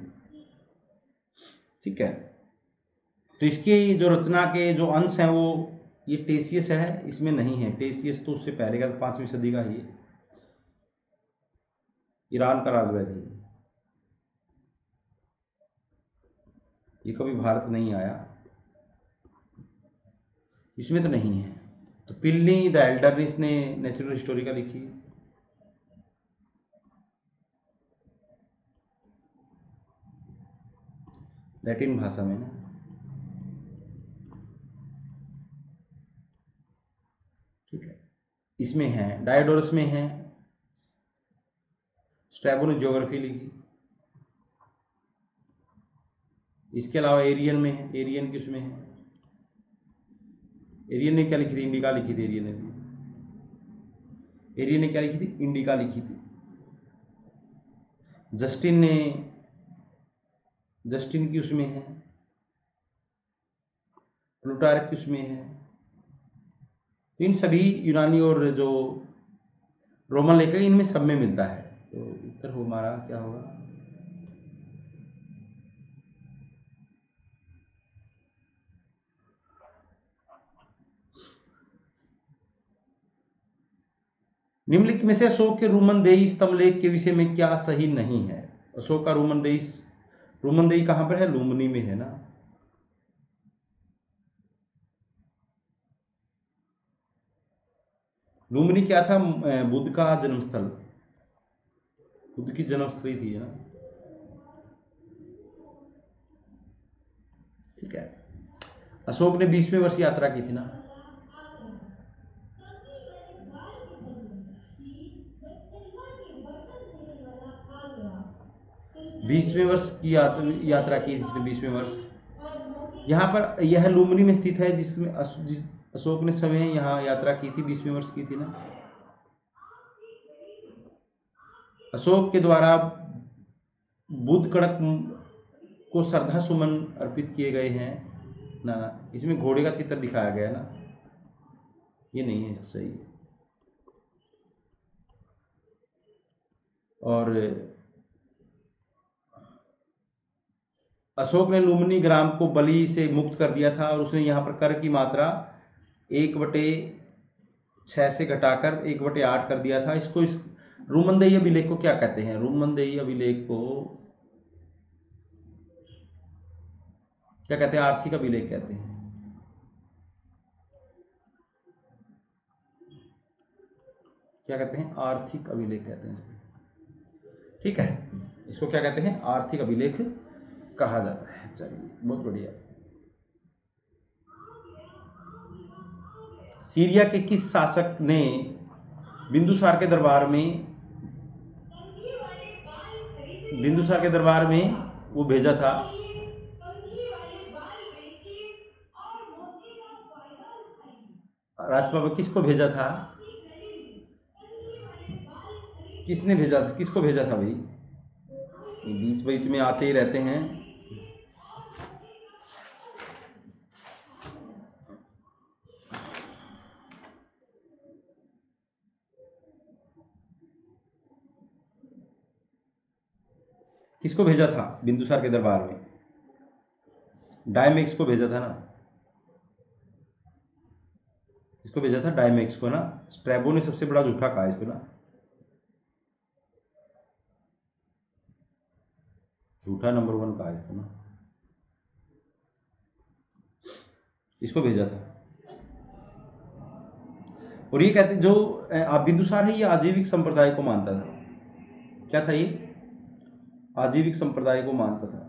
ठीक है, तो इसकी जो रचना के जो अंश हैं वो ये टेसियस है, इसमें नहीं है। टेसियस तो उससे पहले का, 5वीं सदी का ही, ईरान का राजवैद है। ये कभी भारत नहीं आया, इसमें तो नहीं है। तो प्लिनी द एल्डर ने इसने नेचुरल हिस्टोरिका लिखी, लैटिन भाषा में ना। ठीक है, इसमें है, डायोडोरस में है, स्ट्रैबो ने ज्योग्राफी लिखी। इसके अलावा एरियन में है, एरियन किसमें है, एरियन ने क्या लिखी थी, इंडिका लिखी थी। एरियन ने क्या लिखी थी, इंडिका लिखी थी। जस्टिन की उसमें है, प्लूटार्क की उसमें है। तो इन सभी यूनानी और जो रोमन लेखक, इनमें सब में मिलता है। तो उत्तर हो हमारा क्या होगा, निम्नलिखित में से अशोक के रूमनदेही स्तंभलेख के विषय में क्या सही नहीं है। अशोक का रूमनदेही कहां पर है, लुम्बिनी में है ना। लुम्बिनी क्या था, बुद्ध का जन्मस्थल, बुद्ध की जन्मस्थली थी ना। ठीक है। अशोक ने 20वें वर्ष यात्रा की थी ना। बीसवें वर्ष की यात्रा की इसने, 20वें वर्ष। यहाँ पर यह लुम्बिनी में स्थित है, जिसमें अशोक ने समय यहाँ यात्रा की थी, 20वें वर्ष की थी ना। अशोक के द्वारा बुद्ध कड़क को श्रद्धा सुमन अर्पित किए गए हैं ना। इसमें घोड़े का चित्र दिखाया गया ना, ये नहीं है सही। और अशोक ने लुम्बिनी ग्राम को बलि से मुक्त कर दिया था, और उसने यहाँ पर कर की मात्रा 1/6 से घटाकर 1/8 कर दिया था। इसको इस रूमनदेही अभिलेख को क्या कहते हैं, रूमनदेही अभिलेख को क्या कहते हैं, आर्थिक अभिलेख कहते हैं। क्या कहते हैं, आर्थिक अभिलेख कहते हैं। ठीक है, इसको क्या कहते हैं, आर्थिक अभिलेख कहा जाता है। चलिए, बहुत बढ़िया। सीरिया के किस शासक ने बिंदुसार के दरबार में वो भेजा था, राजपाल किसको भेजा था, किसने भेजा था, किसको भेजा था भाई, बीच बीच में आते ही रहते हैं। किसको भेजा था बिंदुसार के दरबार में, डायमेक्स को भेजा था ना। इसको भेजा था डायमेक्स को ना। स्ट्रैबो ने सबसे बड़ा झूठा कहा इसको ना, झूठा नंबर 1 कहा इसको ना, इसको भेजा था। और ये कहते जो बिंदुसार है, ये आजीविक संप्रदाय को मानता था। क्या था ये, आजीविक संप्रदाय को मानता था।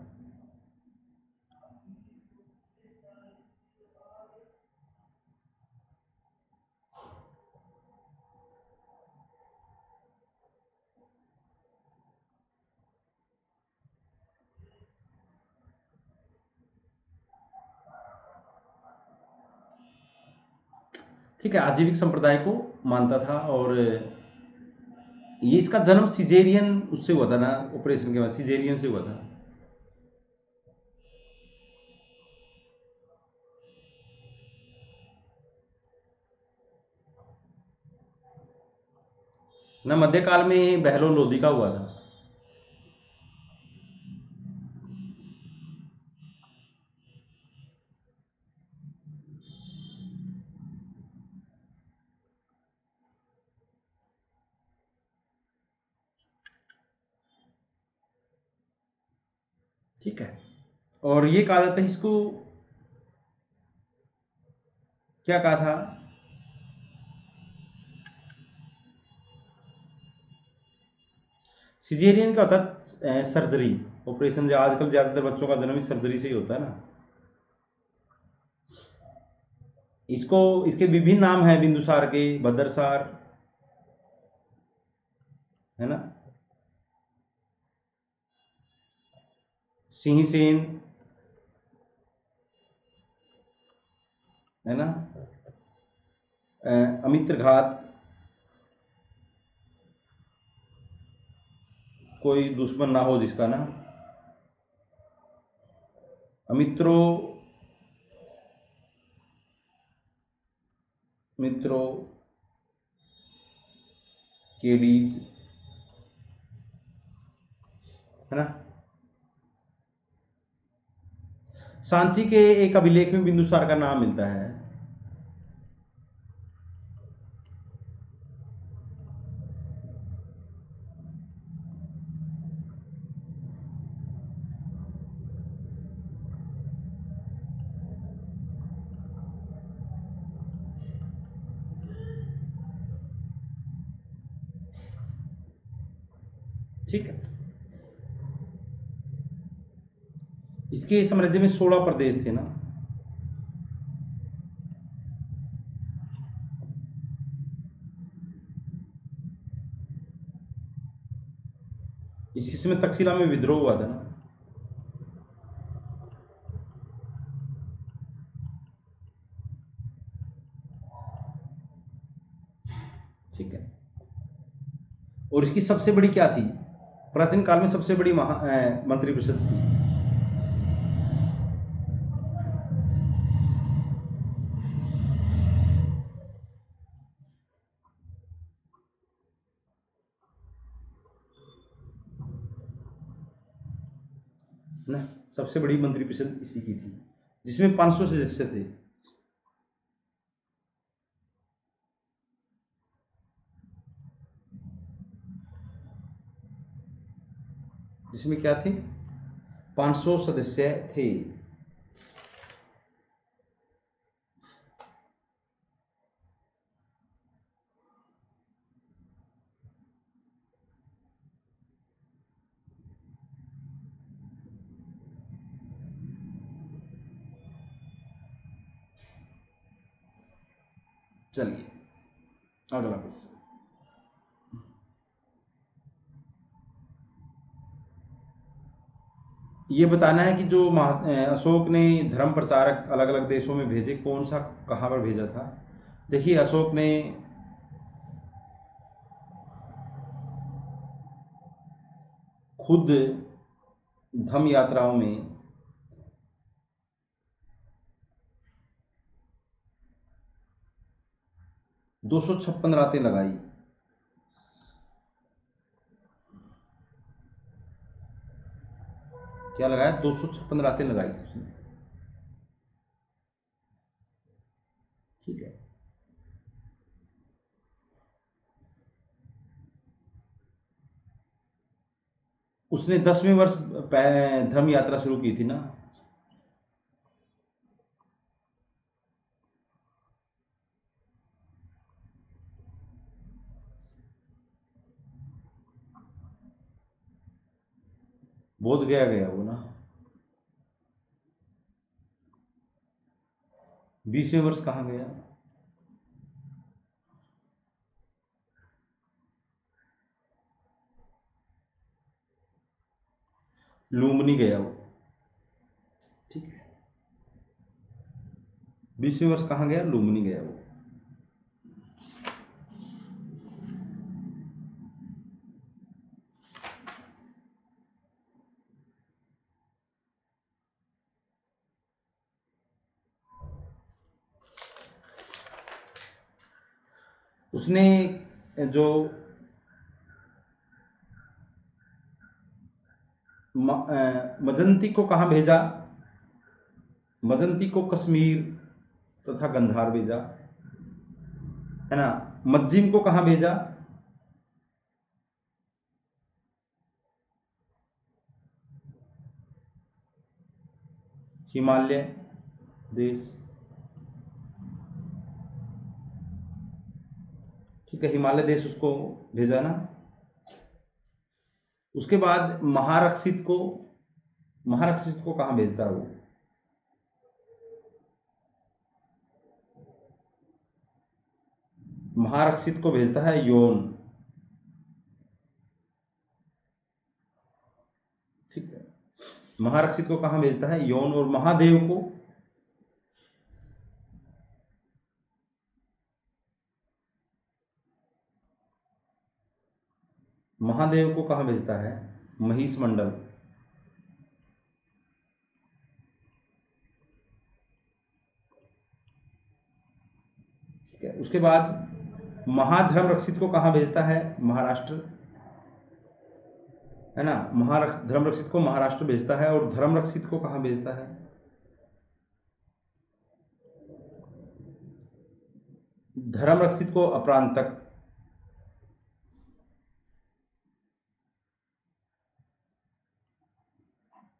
ठीक है, आजीविक संप्रदाय को मानता था। और ये इसका जन्म सिजेरियन उससे हुआ था ना, ऑपरेशन के बाद सिजेरियन से हुआ था। ना मध्यकाल में बहलो लोधी का हुआ था। ठीक है, और ये कहा जाता है, इसको क्या कहा था, सिजेरियन क्या होता है, सर्जरी ऑपरेशन। जो आजकल ज्यादातर बच्चों का जन्म ही सर्जरी से ही होता है ना। इसको इसके विभिन्न नाम हैं, बिंदुसार के, भद्रसार, है ना, सिंह सेन, है ना, अमित्र घात, कोई दुश्मन ना हो जिसका ना, अमित्रो, मित्रो, केडीज, है ना। सांची के एक अभिलेख में बिंदुसार का नाम मिलता है। ठीक है, इसके साम्राज्य में 16 प्रदेश थे ना। इसी समय तक्षशिला में विद्रोह हुआ था ना। ठीक है, और इसकी सबसे बड़ी क्या थी, प्राचीन काल में सबसे बड़ी मंत्रिपरिषद थी। ना, सबसे बड़ी मंत्रिपरिषद इसी की थी, जिसमें 500 सदस्य थे। जिसमें क्या थे, 500 सदस्य थे। चलिए अगला क्वेश्चन। ये बताना है कि जो अशोक ने धर्म प्रचारक अलग अलग देशों में भेजे, कौन सा कहाँ पर भेजा था। देखिए, अशोक ने खुद धम्म यात्राओं में 256 रातें लगाई। क्या लगाया, 256 रातें लगाई थी उसने। ठीक है, उसने 10वें वर्ष धर्म यात्रा शुरू की थी ना। बोध गया गया वो ना। 20वें वर्ष कहाँ गया, लुम्बिनी गया वो। ठीक है, 20वें वर्ष कहाँ गया, लुम्बिनी गया वो। उसने जो मजंती को कहाँ भेजा, मजंती को कश्मीर तथा गंधार भेजा, है ना। मज्जिम को कहाँ भेजा, हिमालय देश। ठीक है, हिमालय देश उसको भेजा ना। उसके बाद महारक्षित को कहाँ भेजता है वो, महारक्षित को भेजता है योन। महारक्षित को कहां भेजता है? यौन। और महादेव को? महादेव को कहां भेजता है? महिष मंडल। ठीक है, उसके बाद महाधर्म रक्षित को कहां भेजता है? महाराष्ट्र, है ना। धर्म रक्षित को महाराष्ट्र भेजता है। और धर्म रक्षित को कहां भेजता है? धर्म रक्षित को अपरांतक।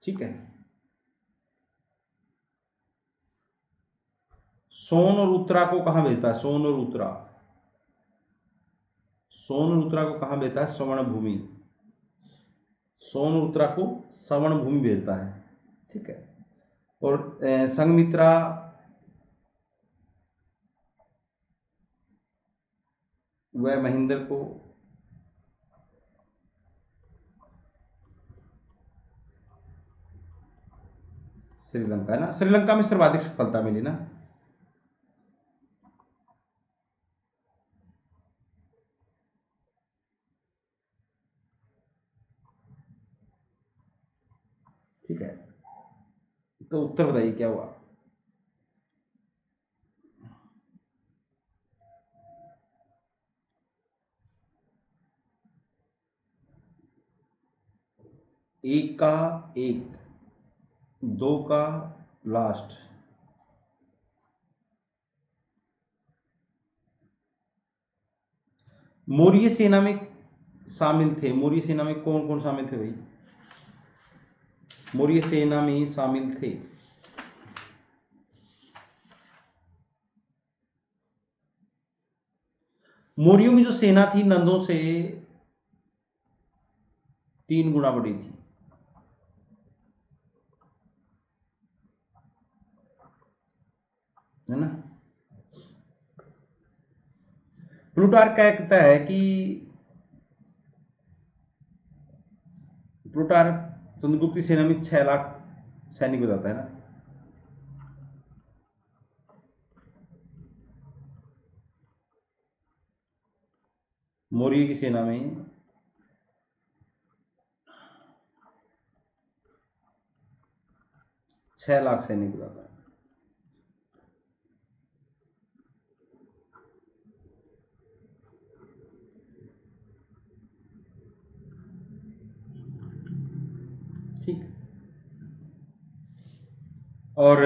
ठीक है। सोन और उत्तरा को कहां भेजता है? सोन और उत्तरा, सोन और उत्तरा को कहां भेजता है? स्वर्ण भूमि। सोन और उत्तरा को स्वर्ण भूमि भेजता है। ठीक है। और संघमित्रा, वह महेंद्र को श्रीलंका, है ना। श्रीलंका में सर्वाधिक सफलता मिली ना। ठीक है, तो उत्तर बताइए क्या हुआ? एक का एक, दो का लास्ट। मौर्य सेना में शामिल थे, मौर्य सेना में कौन कौन शामिल थे भाई? मौर्य सेना में शामिल थे। मौर्यों की जो सेना थी नंदों से 3 गुना बड़ी थी, है ना। प्लूटार्क क्या कहता है कि प्लूटार्क चंद्रगुप्त की सेना में 6 लाख सैनिक बताता है ना। मौर्य की सेना में 6 लाख सैनिक बताता है। ठीक। और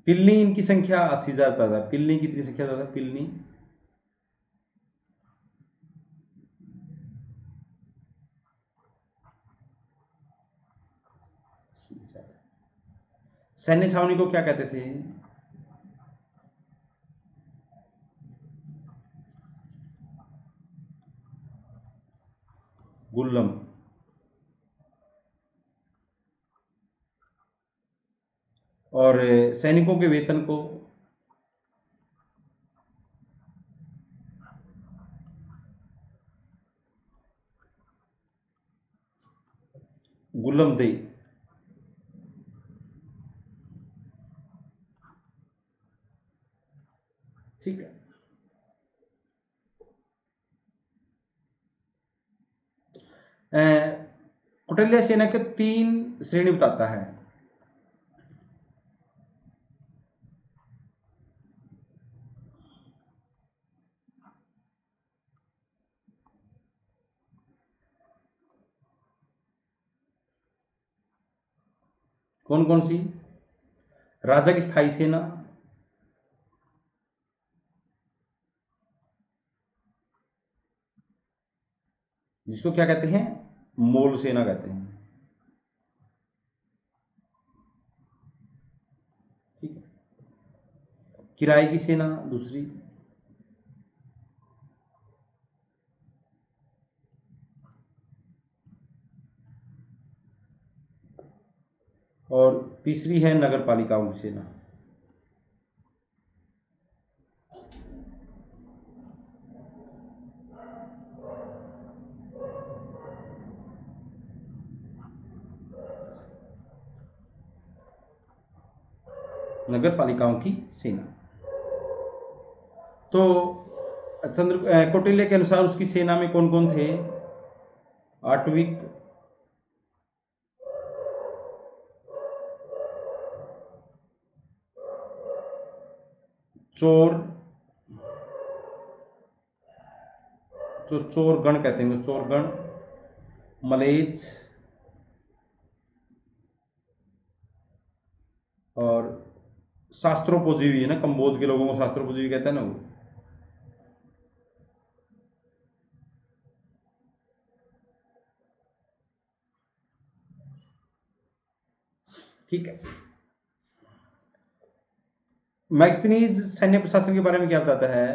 पिल्नी इनकी संख्या 80,000 बताता है। पिल्नी कितनी संख्या बताता है? पिल्नी सैन्य छावनी को क्या कहते थे? गुल्लम। और सैनिकों के वेतन को? गुल्लम दे। ठीक है। कौटिल्य सेना के 3 श्रेणी बताता है। कौन कौन सी? राजा की स्थायी सेना, जिसको क्या कहते हैं? मोल सेना कहते हैं। ठीक है। किराए की सेना दूसरी। और तीसरी है नगर पालिकाओं की सेना। नगर पालिकाओं की सेना। तो कौटिल्य के अनुसार उसकी सेना में कौन कौन थे? आट्विक, चोर, जो चोर गण कहते हैं, चोर गण, मलेच्छ और शास्त्रोपजीवी है ना, कंबोज के लोगों को शास्त्रोपजीवी कहते हैं ना वो। ठीक है। मैग्स्थनीज सैन्य प्रशासन के बारे में क्या बताता है?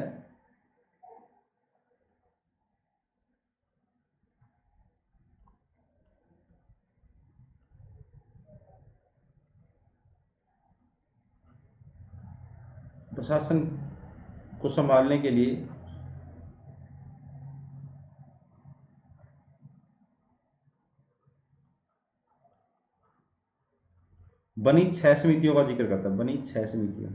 प्रशासन को संभालने के लिए बनी 6 समितियों का जिक्र करता है, बनी 6 समितियां।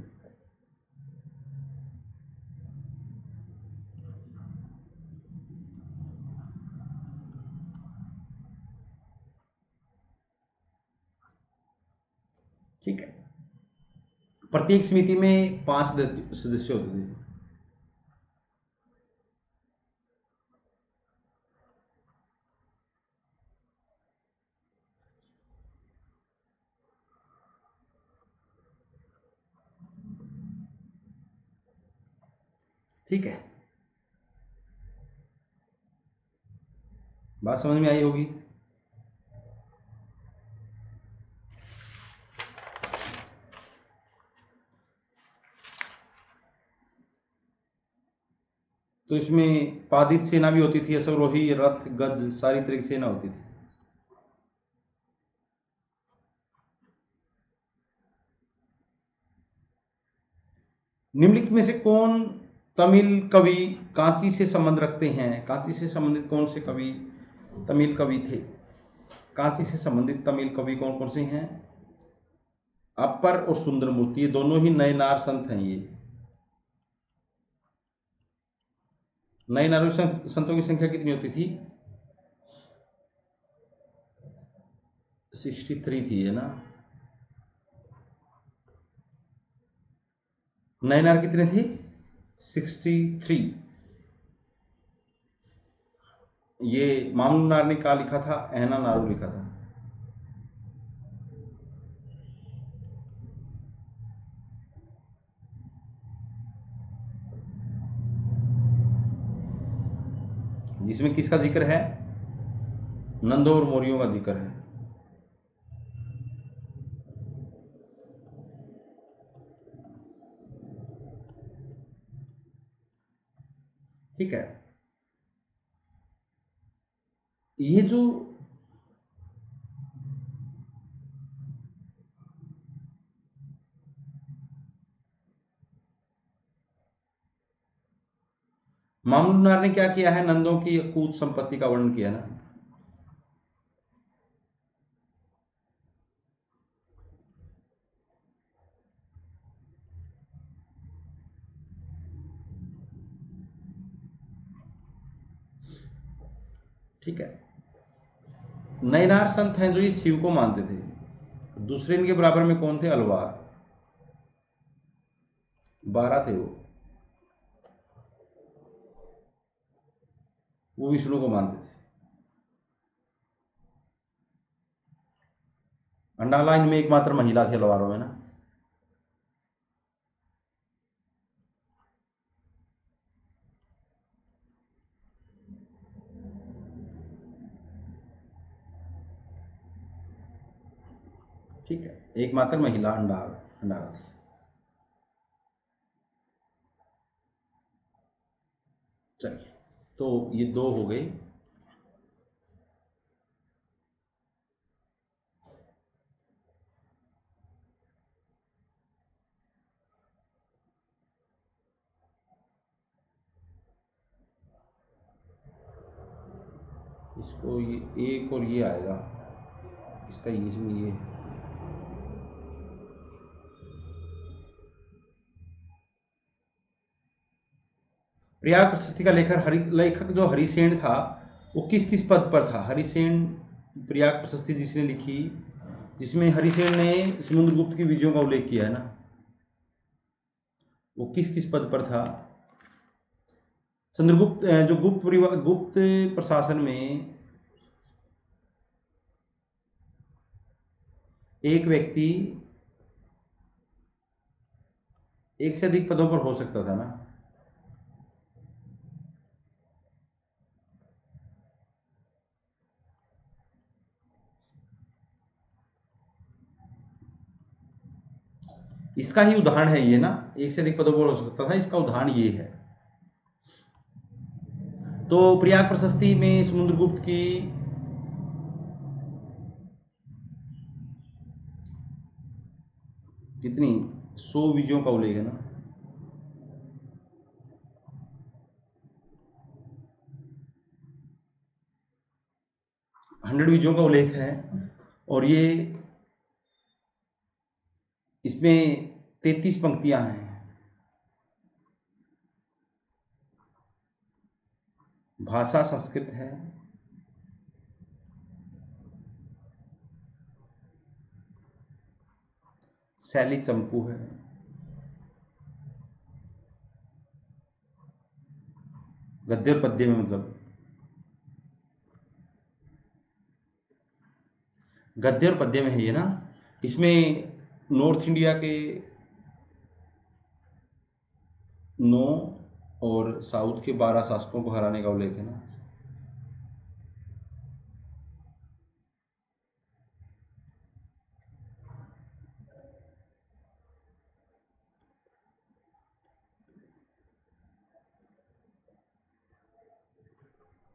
ठीक है। प्रत्येक समिति में 5 सदस्य होते थे। ठीक है, बात समझ में आई होगी। तो इसमें पादित सेना भी होती थी, अश्वरोही, रथ, गज, सारी तरह की सेना होती थी। निम्नलिखित में से कौन तमिल कवि कांची से संबंध रखते हैं? कांची से संबंधित कौन से कवि तमिल कवि थे? कांची से संबंधित तमिल कवि कौन कौन से हैं? अपर और सुंदरमूर्ति, ये दोनों ही नयनार संत हैं। ये नयनार संतों की संख्या कितनी होती थी? 63 थी, है ना। नयनार कितने थे? 63। ये मामलूनार ने क्या लिखा था? ऐना नारू लिखा था। जिसमें किसका जिक्र है? नंदों और मौर्यों का जिक्र है। ठीक है। ये जो मामलूनार ने क्या किया है? नंदों की अकूत संपत्ति का वर्णन किया ना। ठीक है। नयनार संत हैं जो ये शिव को मानते थे। दूसरे इनके बराबर में कौन थे? अलवार, 12 थे वो विष्णु को मानते थे। अंडाला इनमें एकमात्र महिला थी अलवारों में ना। ठीक है, एकमात्र महिला अंडाला थी। चलिए, तो ये 2 हो गए। इसको ये एक और ये आएगा, इसका ये इसमें ये प्रयाग प्रशस्ति का लेखक जो हरिसेन था, वो किस किस पद पर था? हरिसेन प्रयाग प्रशस्ति जिसने लिखी, जिसमें हरिसेन ने समुद्रगुप्त की विजयों का उल्लेख किया है ना, वो किस किस पद पर था? चंद्रगुप्त जो गुप्त प्रशासन में एक व्यक्ति एक से अधिक पदों पर हो सकता था ना। इसका ही उदाहरण है ये ना, एक से अधिक पदों पर हो सकता था, इसका उदाहरण ये है। तो प्रयाग प्रशस्ति में समुद्रगुप्त की कितनी 100 विजयों का उल्लेख है ना। 100 विजयों का उल्लेख है, और ये इसमें 33 पंक्तियां हैं। भाषा संस्कृत है, शैली चंपू है, गद्य और पद्य में मतलब गद्य और पद्य में है ये ना। इसमें नॉर्थ इंडिया के 9 और साउथ के 12 शासकों को हराने का उल्लेख है ना।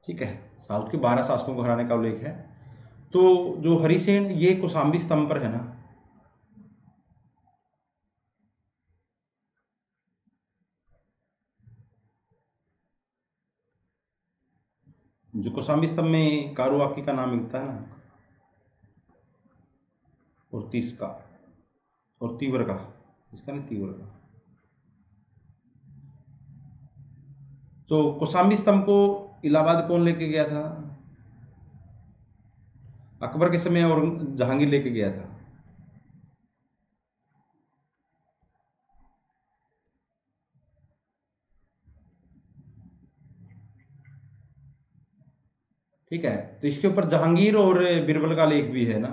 ठीक है, साउथ के 12 शासकों को हराने का उल्लेख है। तो जो हरिसेन, ये कौशाम्बी स्तंभ पर है ना। जो कौशाम्बी स्तंभ में कारुआकी का नाम मिलता है ना, और तीसका और तीव्र का, इसका नहीं तीव्र का। तो कौशाम्बी स्तंभ को इलाहाबाद कौन लेके गया था? अकबर के समय और जहांगीर लेके गया था। ठीक है, तो इसके ऊपर जहांगीर और बीरबल का लेख भी है ना।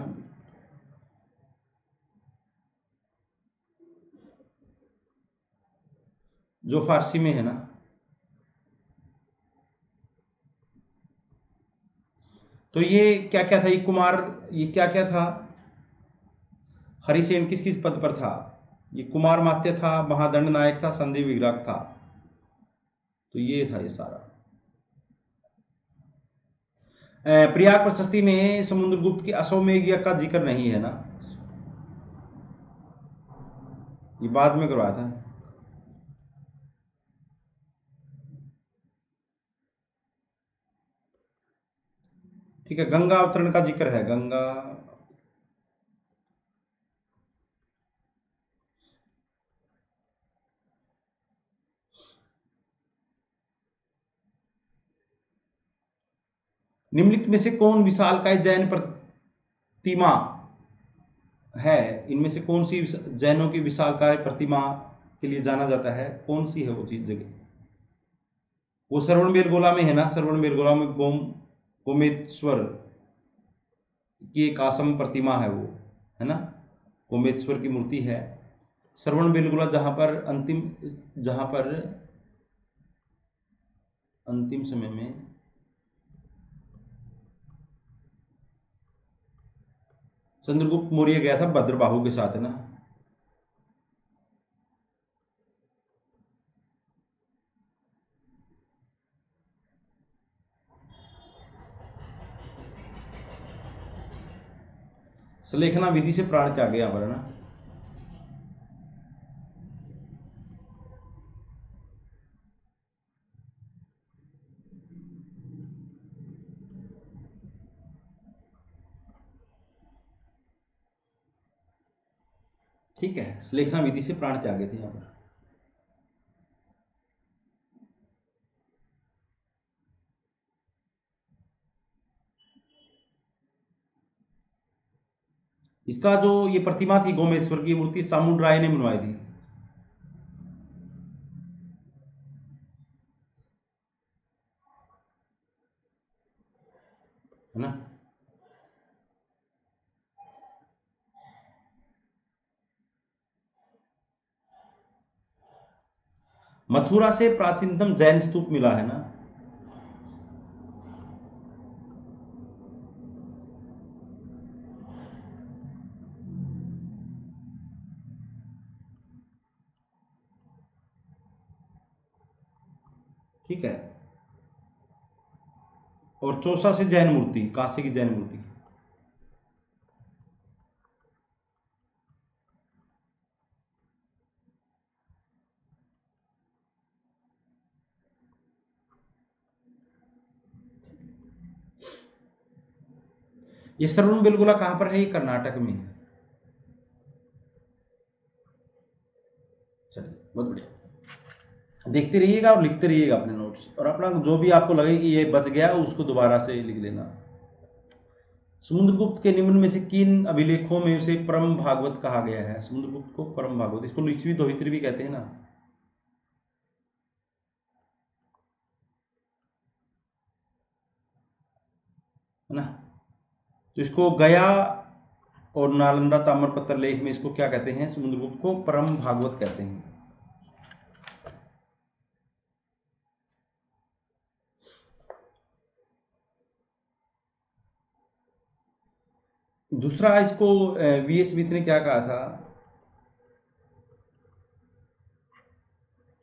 जो फारसी में है ना। तो ये क्या क्या था, ये कुमार, ये क्या क्या था? हरिसेन किस किस पद पर था? ये कुमार मात्य था, महादंड नायक था, संधि विग्रह था। तो ये था ये सारा। प्रयाग प्रशस्ति में समुद्रगुप्त की अश्वमेध यज्ञ का जिक्र नहीं है ना। ये बाद में करवाया था। ठीक है, गंगा अवतरण का जिक्र है, गंगा। निम्नलिखित में से कौन विशालकाय जैन प्रतिमा है? इनमें से कौन सी जैनों की विशालकाय प्रतिमा के लिए जाना जाता है? कौन सी है वो चीज, जगह? वो श्रवण बेलगोला में है ना। श्रवण बेलगोला में गोमेश्वर की एक आसम प्रतिमा है वो, है ना। गोमेश्वर की मूर्ति है श्रवण बेलगोला, जहां पर अंतिम समय में चंद्रगुप्त मौर्य गया था भद्रबाहु के साथ, है ना। सलेखना विधि से प्राण त्यागे यहाँ पर, है ना। ठीक है, सलेखना विधि से प्राण त्यागे थे यहाँ पर। इसका जो ये प्रतिमा थी गोमेश्वर की मूर्ति चामुंड राय ने बनवाई थी, है ना। मथुरा से प्राचीनतम जैन स्तूप मिला है ना। ठीक है। और चौसा से जैन मूर्ति, काशी की जैन मूर्ति। ये श्रवण बेलगोला कहां पर है? ये कर्नाटक में है। चलिए, बहुत बढ़िया। देखते रहिएगा और लिखते रहिएगा अपने नोट्स, और अपना जो भी आपको लगे कि ये बच गया उसको दोबारा से लिख लेना। समुद्रगुप्त के निम्न में से किन अभिलेखों में उसे परम भागवत कहा गया है? समुद्रगुप्त को परम भागवत, इसको लिच्छवी दोहित्री भी कहते हैं ना, है ना। तो इसको गया और नालंदा ताम्रपत्र लेख में इसको क्या कहते हैं? समुद्रगुप्त को परम भागवत कहते हैं। दूसरा, इसको वीएस स्मिथ ने क्या कहा था?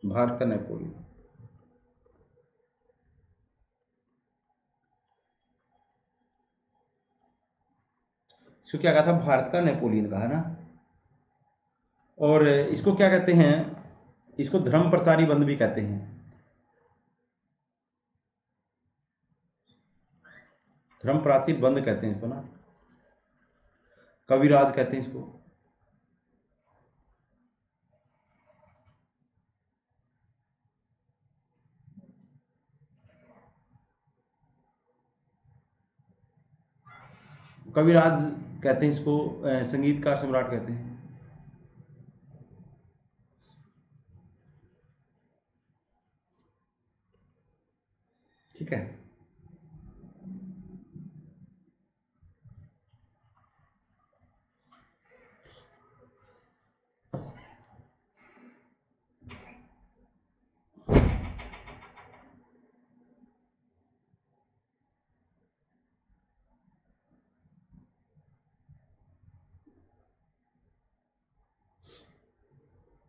भारत का नेपोलियन। इसको क्या कहा था? भारत का नेपोलियन कहा ना। और इसको क्या कहते हैं? इसको धर्म प्रचारी बंद भी कहते हैं। धर्म प्राचीर बंद कहते हैं इसको ना, कविराज कहते हैं इसको। कविराज कहते हैं इसको, संगीतकार सम्राट कहते हैं। ठीक है।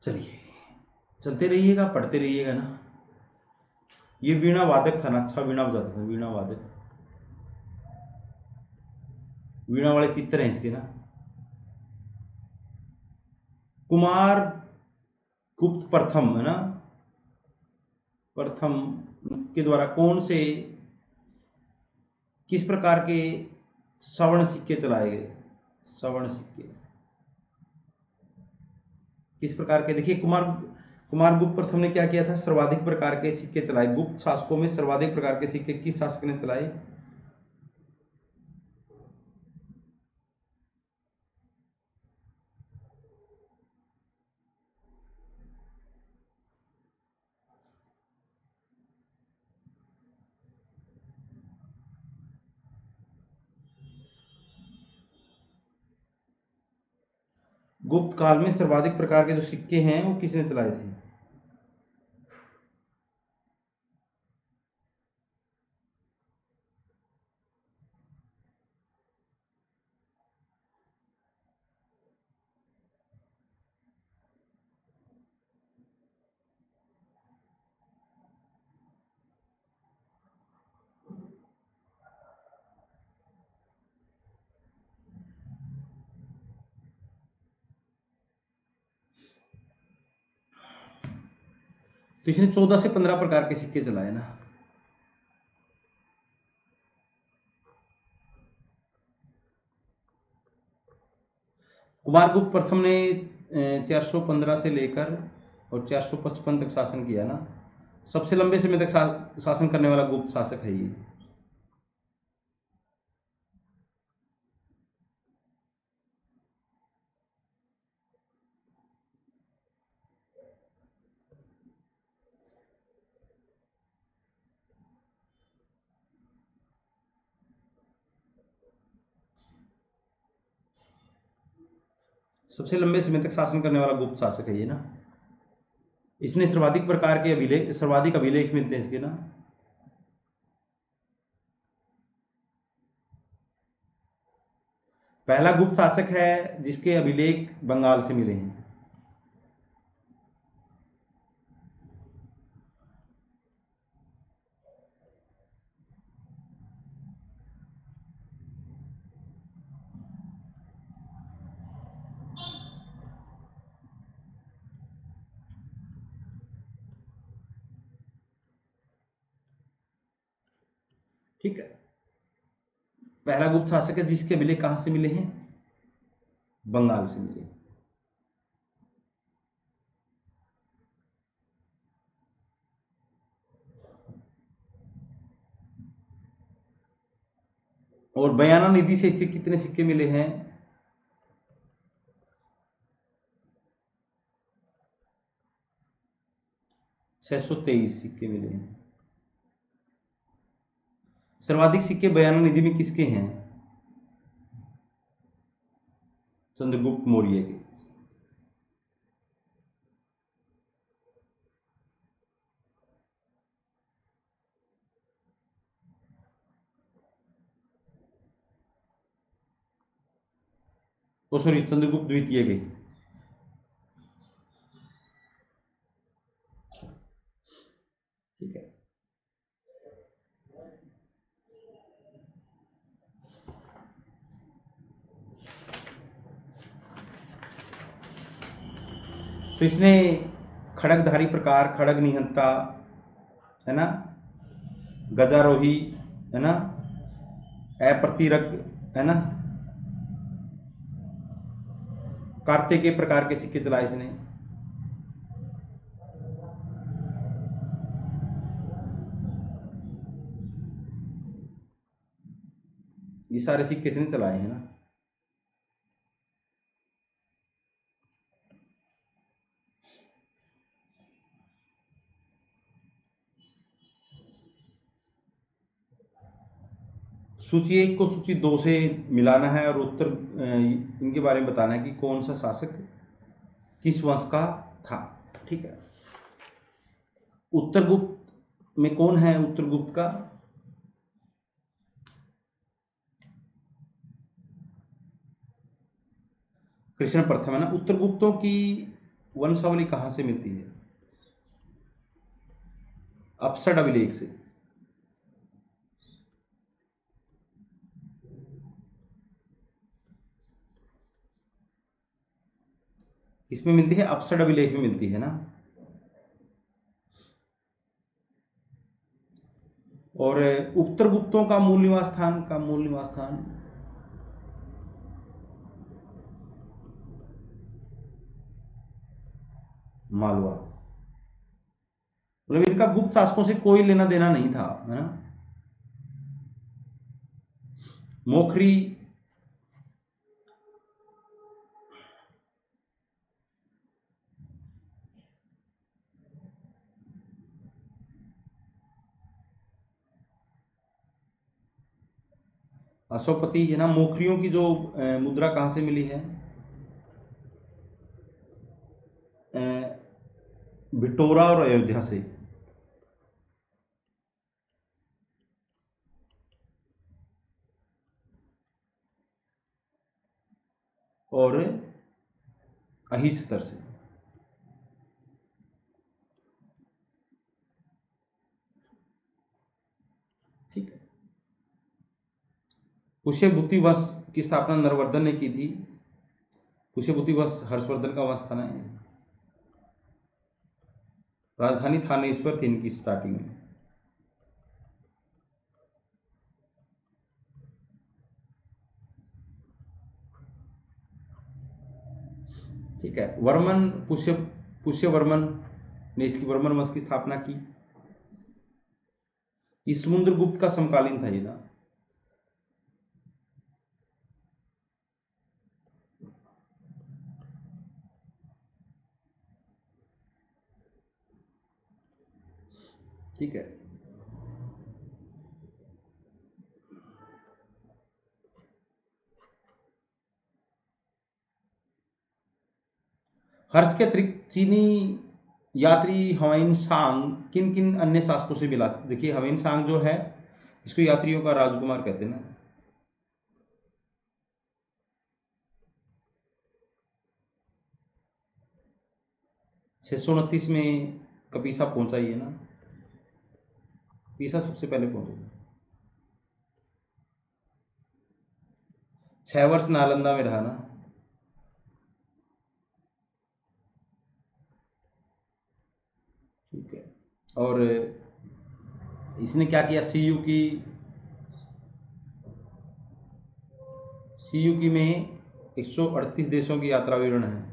चलिए, चलते रहिएगा, पढ़ते रहिएगा ना। ये वीणा वादक था ना, अच्छा वीणा बजाता था, वीणा वादक। वीणा वाले चित्र हैं इसके ना। कुमार गुप्त प्रथम, है ना, प्रथम के द्वारा कौन से, किस प्रकार के सवर्ण सिक्के चलाए गए? सवर्ण सिक्के किस प्रकार के? देखिए, कुमार गुप्त प्रथम ने क्या किया था? सर्वाधिक प्रकार के सिक्के चलाए। गुप्त शासकों में सर्वाधिक प्रकार के सिक्के किस शासक ने चलाए? गुप्त काल में सर्वाधिक प्रकार के जो सिक्के हैं वो किसने चलाए थे? तो इसने 14 से 15 प्रकार के सिक्के चलाए ना। कुमारगुप्त प्रथम ने 415 से लेकर और 455 तक शासन किया ना। सबसे लंबे समय तक शासन करने वाला गुप्त शासक है ये। सबसे लंबे समय तक शासन करने वाला गुप्त शासक है ये ना। इसने सर्वाधिक प्रकार के अभिलेख, सर्वाधिक अभिलेख मिलते हैं इसके ना। पहला गुप्त शासक है जिसके अभिलेख बंगाल से मिले हैं। ठीक है, पहला गुप्त शासक है जिसके अभिलेख कहां से मिले हैं, बंगाल से मिले। और बयाना निधि से इसके कितने सिक्के मिले हैं, 623 सिक्के मिले हैं। सर्वाधिक सिक्के बयाना निधि में किसके हैं, चंद्रगुप्त मौर्य के। ओ सॉरी, चंद्रगुप्त द्वितीय के। ठीक है, तो इसने खड़गधारी प्रकार, खड़ग निहंता, है ना, गजारोही, है ना, अप्रतिरक, है ना, कार्ते के प्रकार के सिक्के चलाए इसने। ये सारे सिक्के इसने चलाए हैं ना। सूची 1 को सूची 2 से मिलाना है और उत्तर इनके बारे में बताना है कि कौन सा शासक किस वंश का था। ठीक है, उत्तरगुप्त में कौन है, उत्तरगुप्त का कृष्ण प्रथम है ना। उत्तरगुप्तों की वंशावली कहां से मिलती है, अपसड अभिलेख से। इसमें मिलती है, अपसड अभिलेख में मिलती है ना। और उत्तरगुप्तों का मूल निवास स्थान, का मूल निवास स्थान मालवा। मतलब इनका गुप्त शासकों से कोई लेना देना नहीं था, है ना। मोखरी, अशोपति, है ना। मोखरियों की जो मुद्रा कहां से मिली है, भिटोरा और अयोध्या से। और अहिछतर से। ठीक है, पुष्यभूति वंश की स्थापना नरवर्धन ने की थी। पुष्यभूति वंश हर्षवर्धन का वंश था ना। राजधानी थानेश्वर थी इनकी स्टार्टिंग में। ठीक है, वर्मन, पुष्यवर्मन ने इसकी वर्मन वंश की स्थापना की। ये समुद्रगुप्त का समकालीन था ये ना। ठीक है, हर्ष के अतिरिक्त चीनी यात्री हवेन सांग किन किन अन्य शासकों से मिला? देखिए हवेन सांग जो है इसको यात्रियों का राजकुमार कहते हैं ना। 629 में कपीसा पहुंचा ही है ना, कपीसा सबसे पहले पहुंचा। 6 वर्ष नालंदा में रहा ना। ठीक है। और इसने क्या किया? सीयूकी में 138 देशों की यात्रा विवरण है।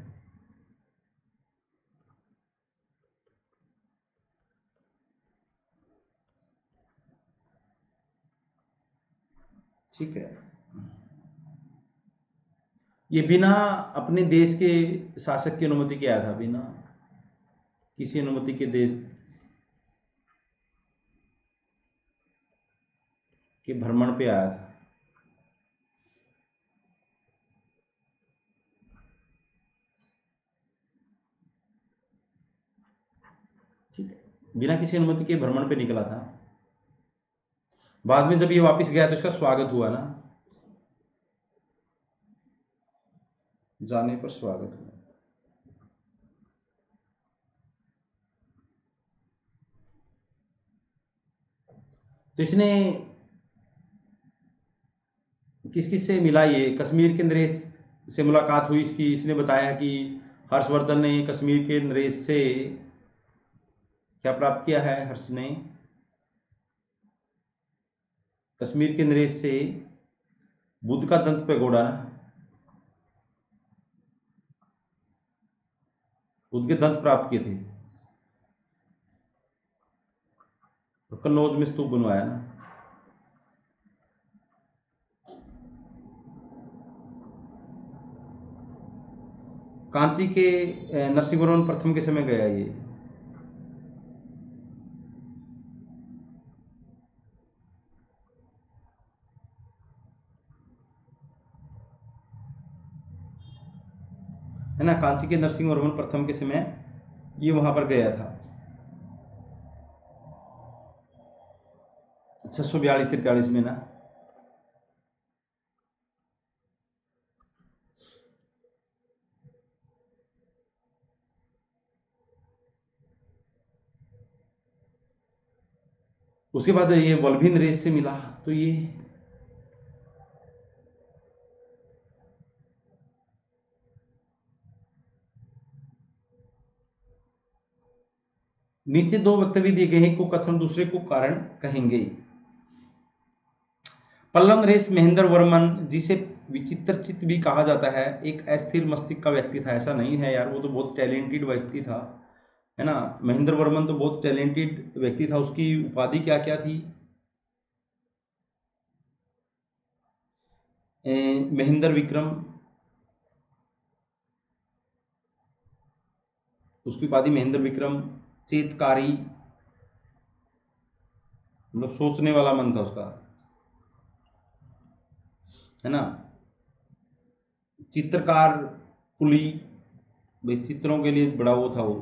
ठीक है। ये बिना अपने देश के शासक की अनुमति के आया था, बिना किसी अनुमति के देश के भ्रमण पे आया था। ठीक है, बिना किसी अनुमति के भ्रमण पे निकला था। बाद में जब ये वापस गया तो इसका स्वागत हुआ ना, जाने पर स्वागत हुआ। तो इसने किस किस से मिला? ये कश्मीर के नरेश से मुलाकात हुई इसकी। इसने बताया कि हर्षवर्धन ने कश्मीर के नरेश से क्या प्राप्त किया है? हर्ष ने कश्मीर के नरेश से बुद्ध का दंत पैगोडा ना, बुद्ध के दंत प्राप्त किए थे। तो कन्नौज में स्तूप बनवाया ना। कांची के नरसिंहवर्मन प्रथम के समय गया ये। है ना, कांची के नरसिंहवर्मन प्रथम के समय ये वहां पर गया था। 642-43 में ना। उसके बाद ये वल्लभी नरेश से मिला। तो ये नीचे दो वक्तव्य दिए गए हैं, को कथन दूसरे को कारण कहेंगे। पल्लव नरेश महेंद्र वर्मन, जिसे विचित्र चित्त भी कहा जाता है, एक अस्थिर मस्तिष्क का व्यक्ति था। ऐसा नहीं है यार, वो तो बहुत टैलेंटेड व्यक्ति था, है ना। महेंद्र वर्मन तो बहुत टैलेंटेड व्यक्ति था। उसकी उपाधि क्या क्या थी? महेंद्र विक्रम, उसकी उपाधि महेंद्र विक्रम। चेतकारी, मतलब सोचने वाला मन था उसका, है ना। चित्रकार कुली, भाई चित्रों के लिए बड़ा वो था वो।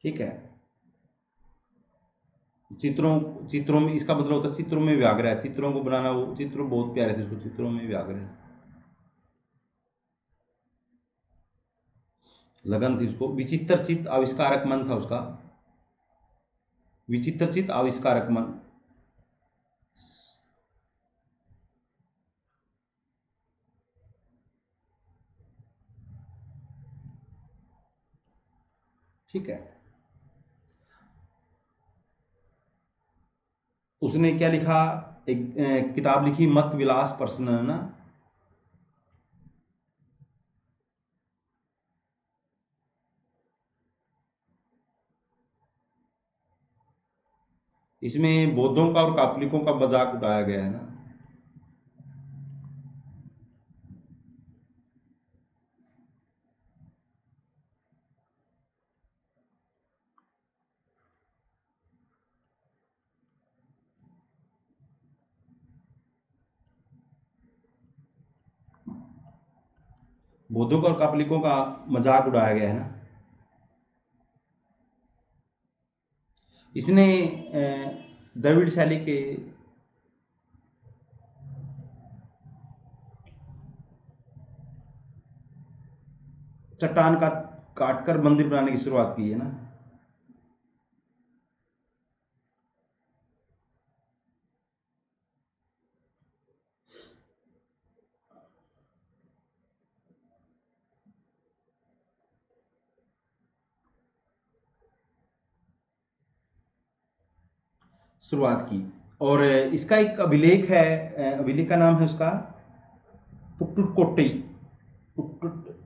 ठीक है। चित्रों चित्रों में इसका मतलब होता है चित्रों में व्याग्र है, चित्रों को बनाना। वो चित्र बहुत प्यारे थे उसको, चित्रों में व्याग्र है, लगन थी उसको। विचित्र चित्त आविष्कारक मन था उसका, विचित्र चित्त आविष्कारक मन। ठीक है। उसने क्या लिखा? एक किताब लिखी, मत विलास प्रश्न, है ना। इसमें बौद्धों का और कापलिकों का मजाक उड़ाया गया है ना। बौद्धों और कापलिकों का मजाक उड़ाया गया है ना। इसने द्रविड़ शैली के चट्टान का काटकर मंदिर बनाने की शुरुआत की है ना। शुरुआत की। और इसका एक अभिलेख है, अभिलेख का नाम है उसका पुट्टुट कोट्टई। पुट्टुट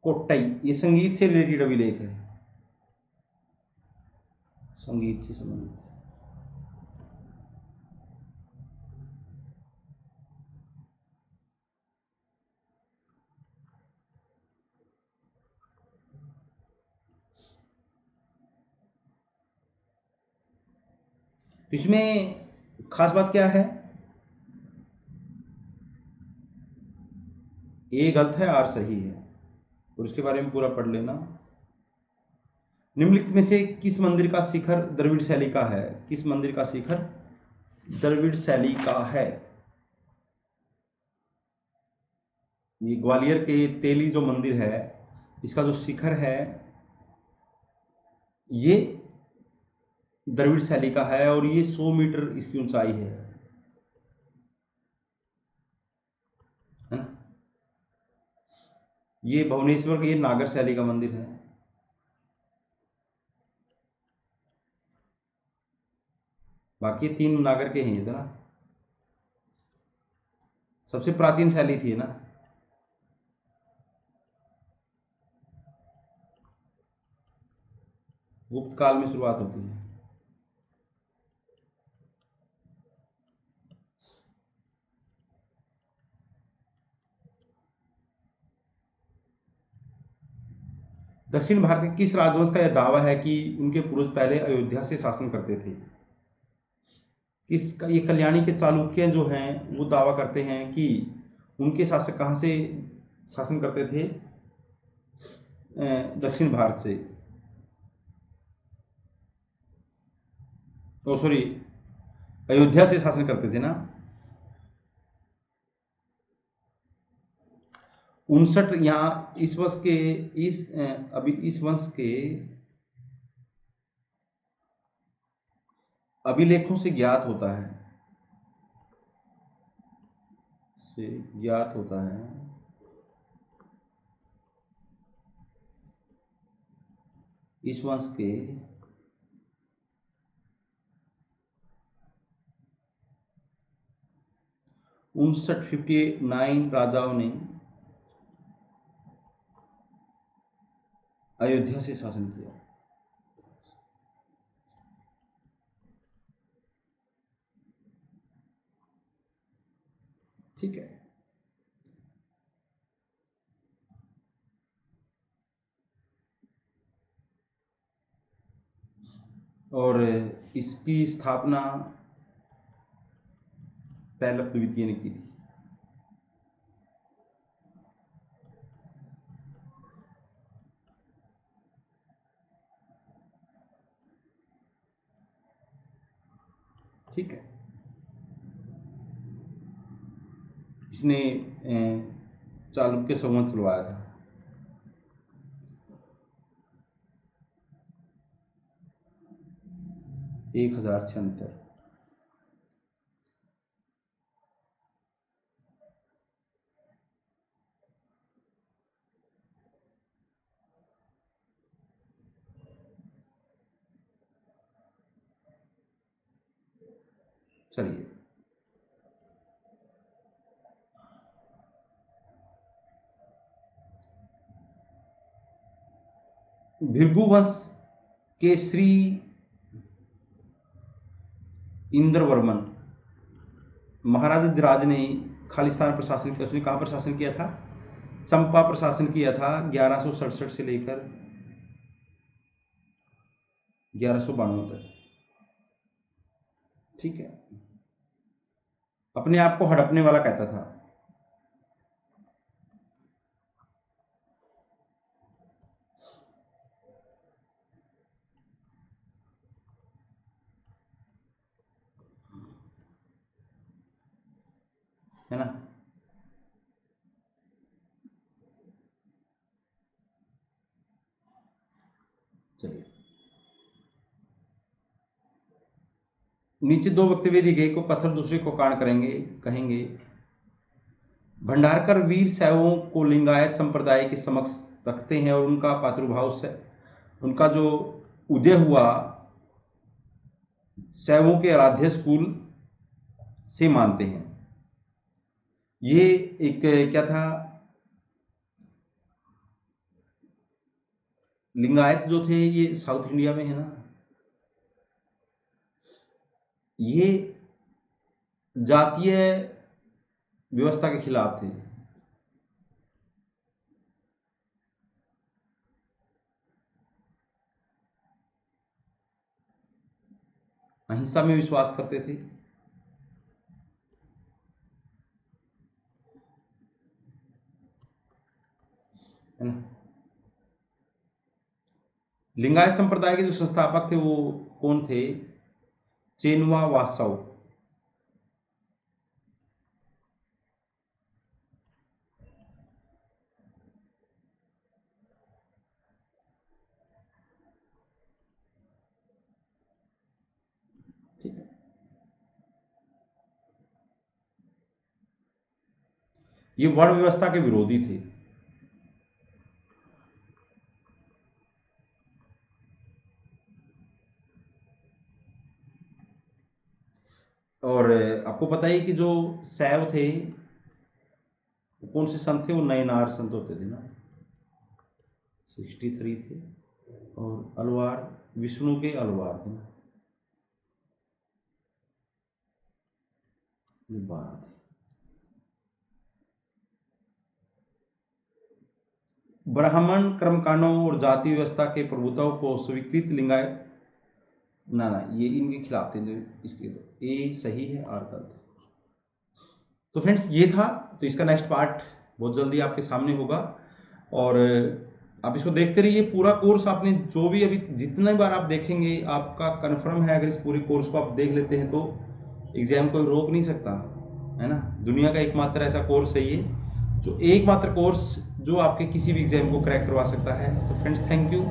कोट्टई, ये संगीत से रिलेटेड अभिलेख है, संगीत से संबंधित। इसमें खास बात क्या है, ए गलत है आर सही है, और उसके बारे में पूरा पढ़ लेना। निम्नलिखित में से किस मंदिर का शिखर द्रविड़ शैली का है? किस मंदिर का शिखर द्रविड़ शैली का है? ये ग्वालियर के तेली जो मंदिर है, इसका जो शिखर है ये द्रविड़ शैली का है, और ये 100 मीटर इसकी ऊंचाई है ना। ये भुवनेश्वर का ये नागर शैली का मंदिर है। बाकी 3 नागर के हैं ये तो ना। सबसे प्राचीन शैली थी ना। गुप्त काल में शुरुआत होती है। दक्षिण भारत के किस राजवंश का यह दावा है कि उनके पूर्वज पहले अयोध्या से शासन करते थे? किसका? ये कल्याणी के चालुक्य जो हैं वो दावा करते हैं कि उनके शासक कहाँ से शासन करते थे? दक्षिण भारत से। ओ सॉरी, अयोध्या से शासन करते थे ना। 59 यहाँ इस वंश के अभी इस वंश के अभिलेखों से ज्ञात होता है, से ज्ञात होता है इस वंश के 59 राजाओं ने अयोध्या से शासन किया। ठीक है। और इसकी स्थापना तैलप द्वितीय ने की थी। ठीक है। इसने चालुक्य संवत चलवाया था। एक 1076। चलिए, भृगुवंश के श्री इंद्रवर्मन महाराज धीराज ने खालिस्तान पर शासन किया। उसने कहाँ पर शासन किया था? चंपा पर शासन किया था 1167 से लेकर 1192 तक। ठीक है। अपने आप को हड़पने वाला कहता था। है ना। चलिए, नीचे दो वक्तव्य दिए गए, को कथन दूसरे को कांड करेंगे कहेंगे। भंडारकर वीर शैवों को लिंगायत संप्रदाय के समक्ष रखते हैं और उनका प्रादुर्भाव से उनका जो उदय हुआ शैवों के आराध्य स्कूल से मानते हैं। ये एक क्या था, लिंगायत जो थे ये साउथ इंडिया में है ना, ये जातीय व्यवस्था के खिलाफ थे। अहिंसा में विश्वास करते थे। है ना। लिंगायत संप्रदाय के जो संस्थापक थे वो कौन थे? चेनुआ वासव। ठीक है, ये वर्ण व्यवस्था के विरोधी थे। और आपको पता है कि जो शैव थे कौन से संत थे? वो नयनार संत होते थे ना, 63 थे। और अलवार विष्णु के अलवार थे ना, ये बात है। ब्राह्मण कर्मकांडों और जाति व्यवस्था के प्रभुत्व को स्वीकृत लिंगायत ना ये इनके खिलाफ थे। इसके तो ए सही है और गलत। तो फ्रेंड्स ये था, तो इसका नेक्स्ट पार्ट बहुत जल्दी आपके सामने होगा और आप इसको देखते रहिए। पूरा कोर्स आपने जो भी अभी जितने बार आप देखेंगे आपका कन्फर्म है, अगर इस पूरे कोर्स को आप देख लेते हैं तो एग्जाम कोई रोक नहीं सकता, है ना। दुनिया का एकमात्र ऐसा कोर्स है ये, जो एकमात्र कोर्स जो आपके किसी भी एग्जाम को क्रैक करवा सकता है। तो फ्रेंड्स थैंक यू।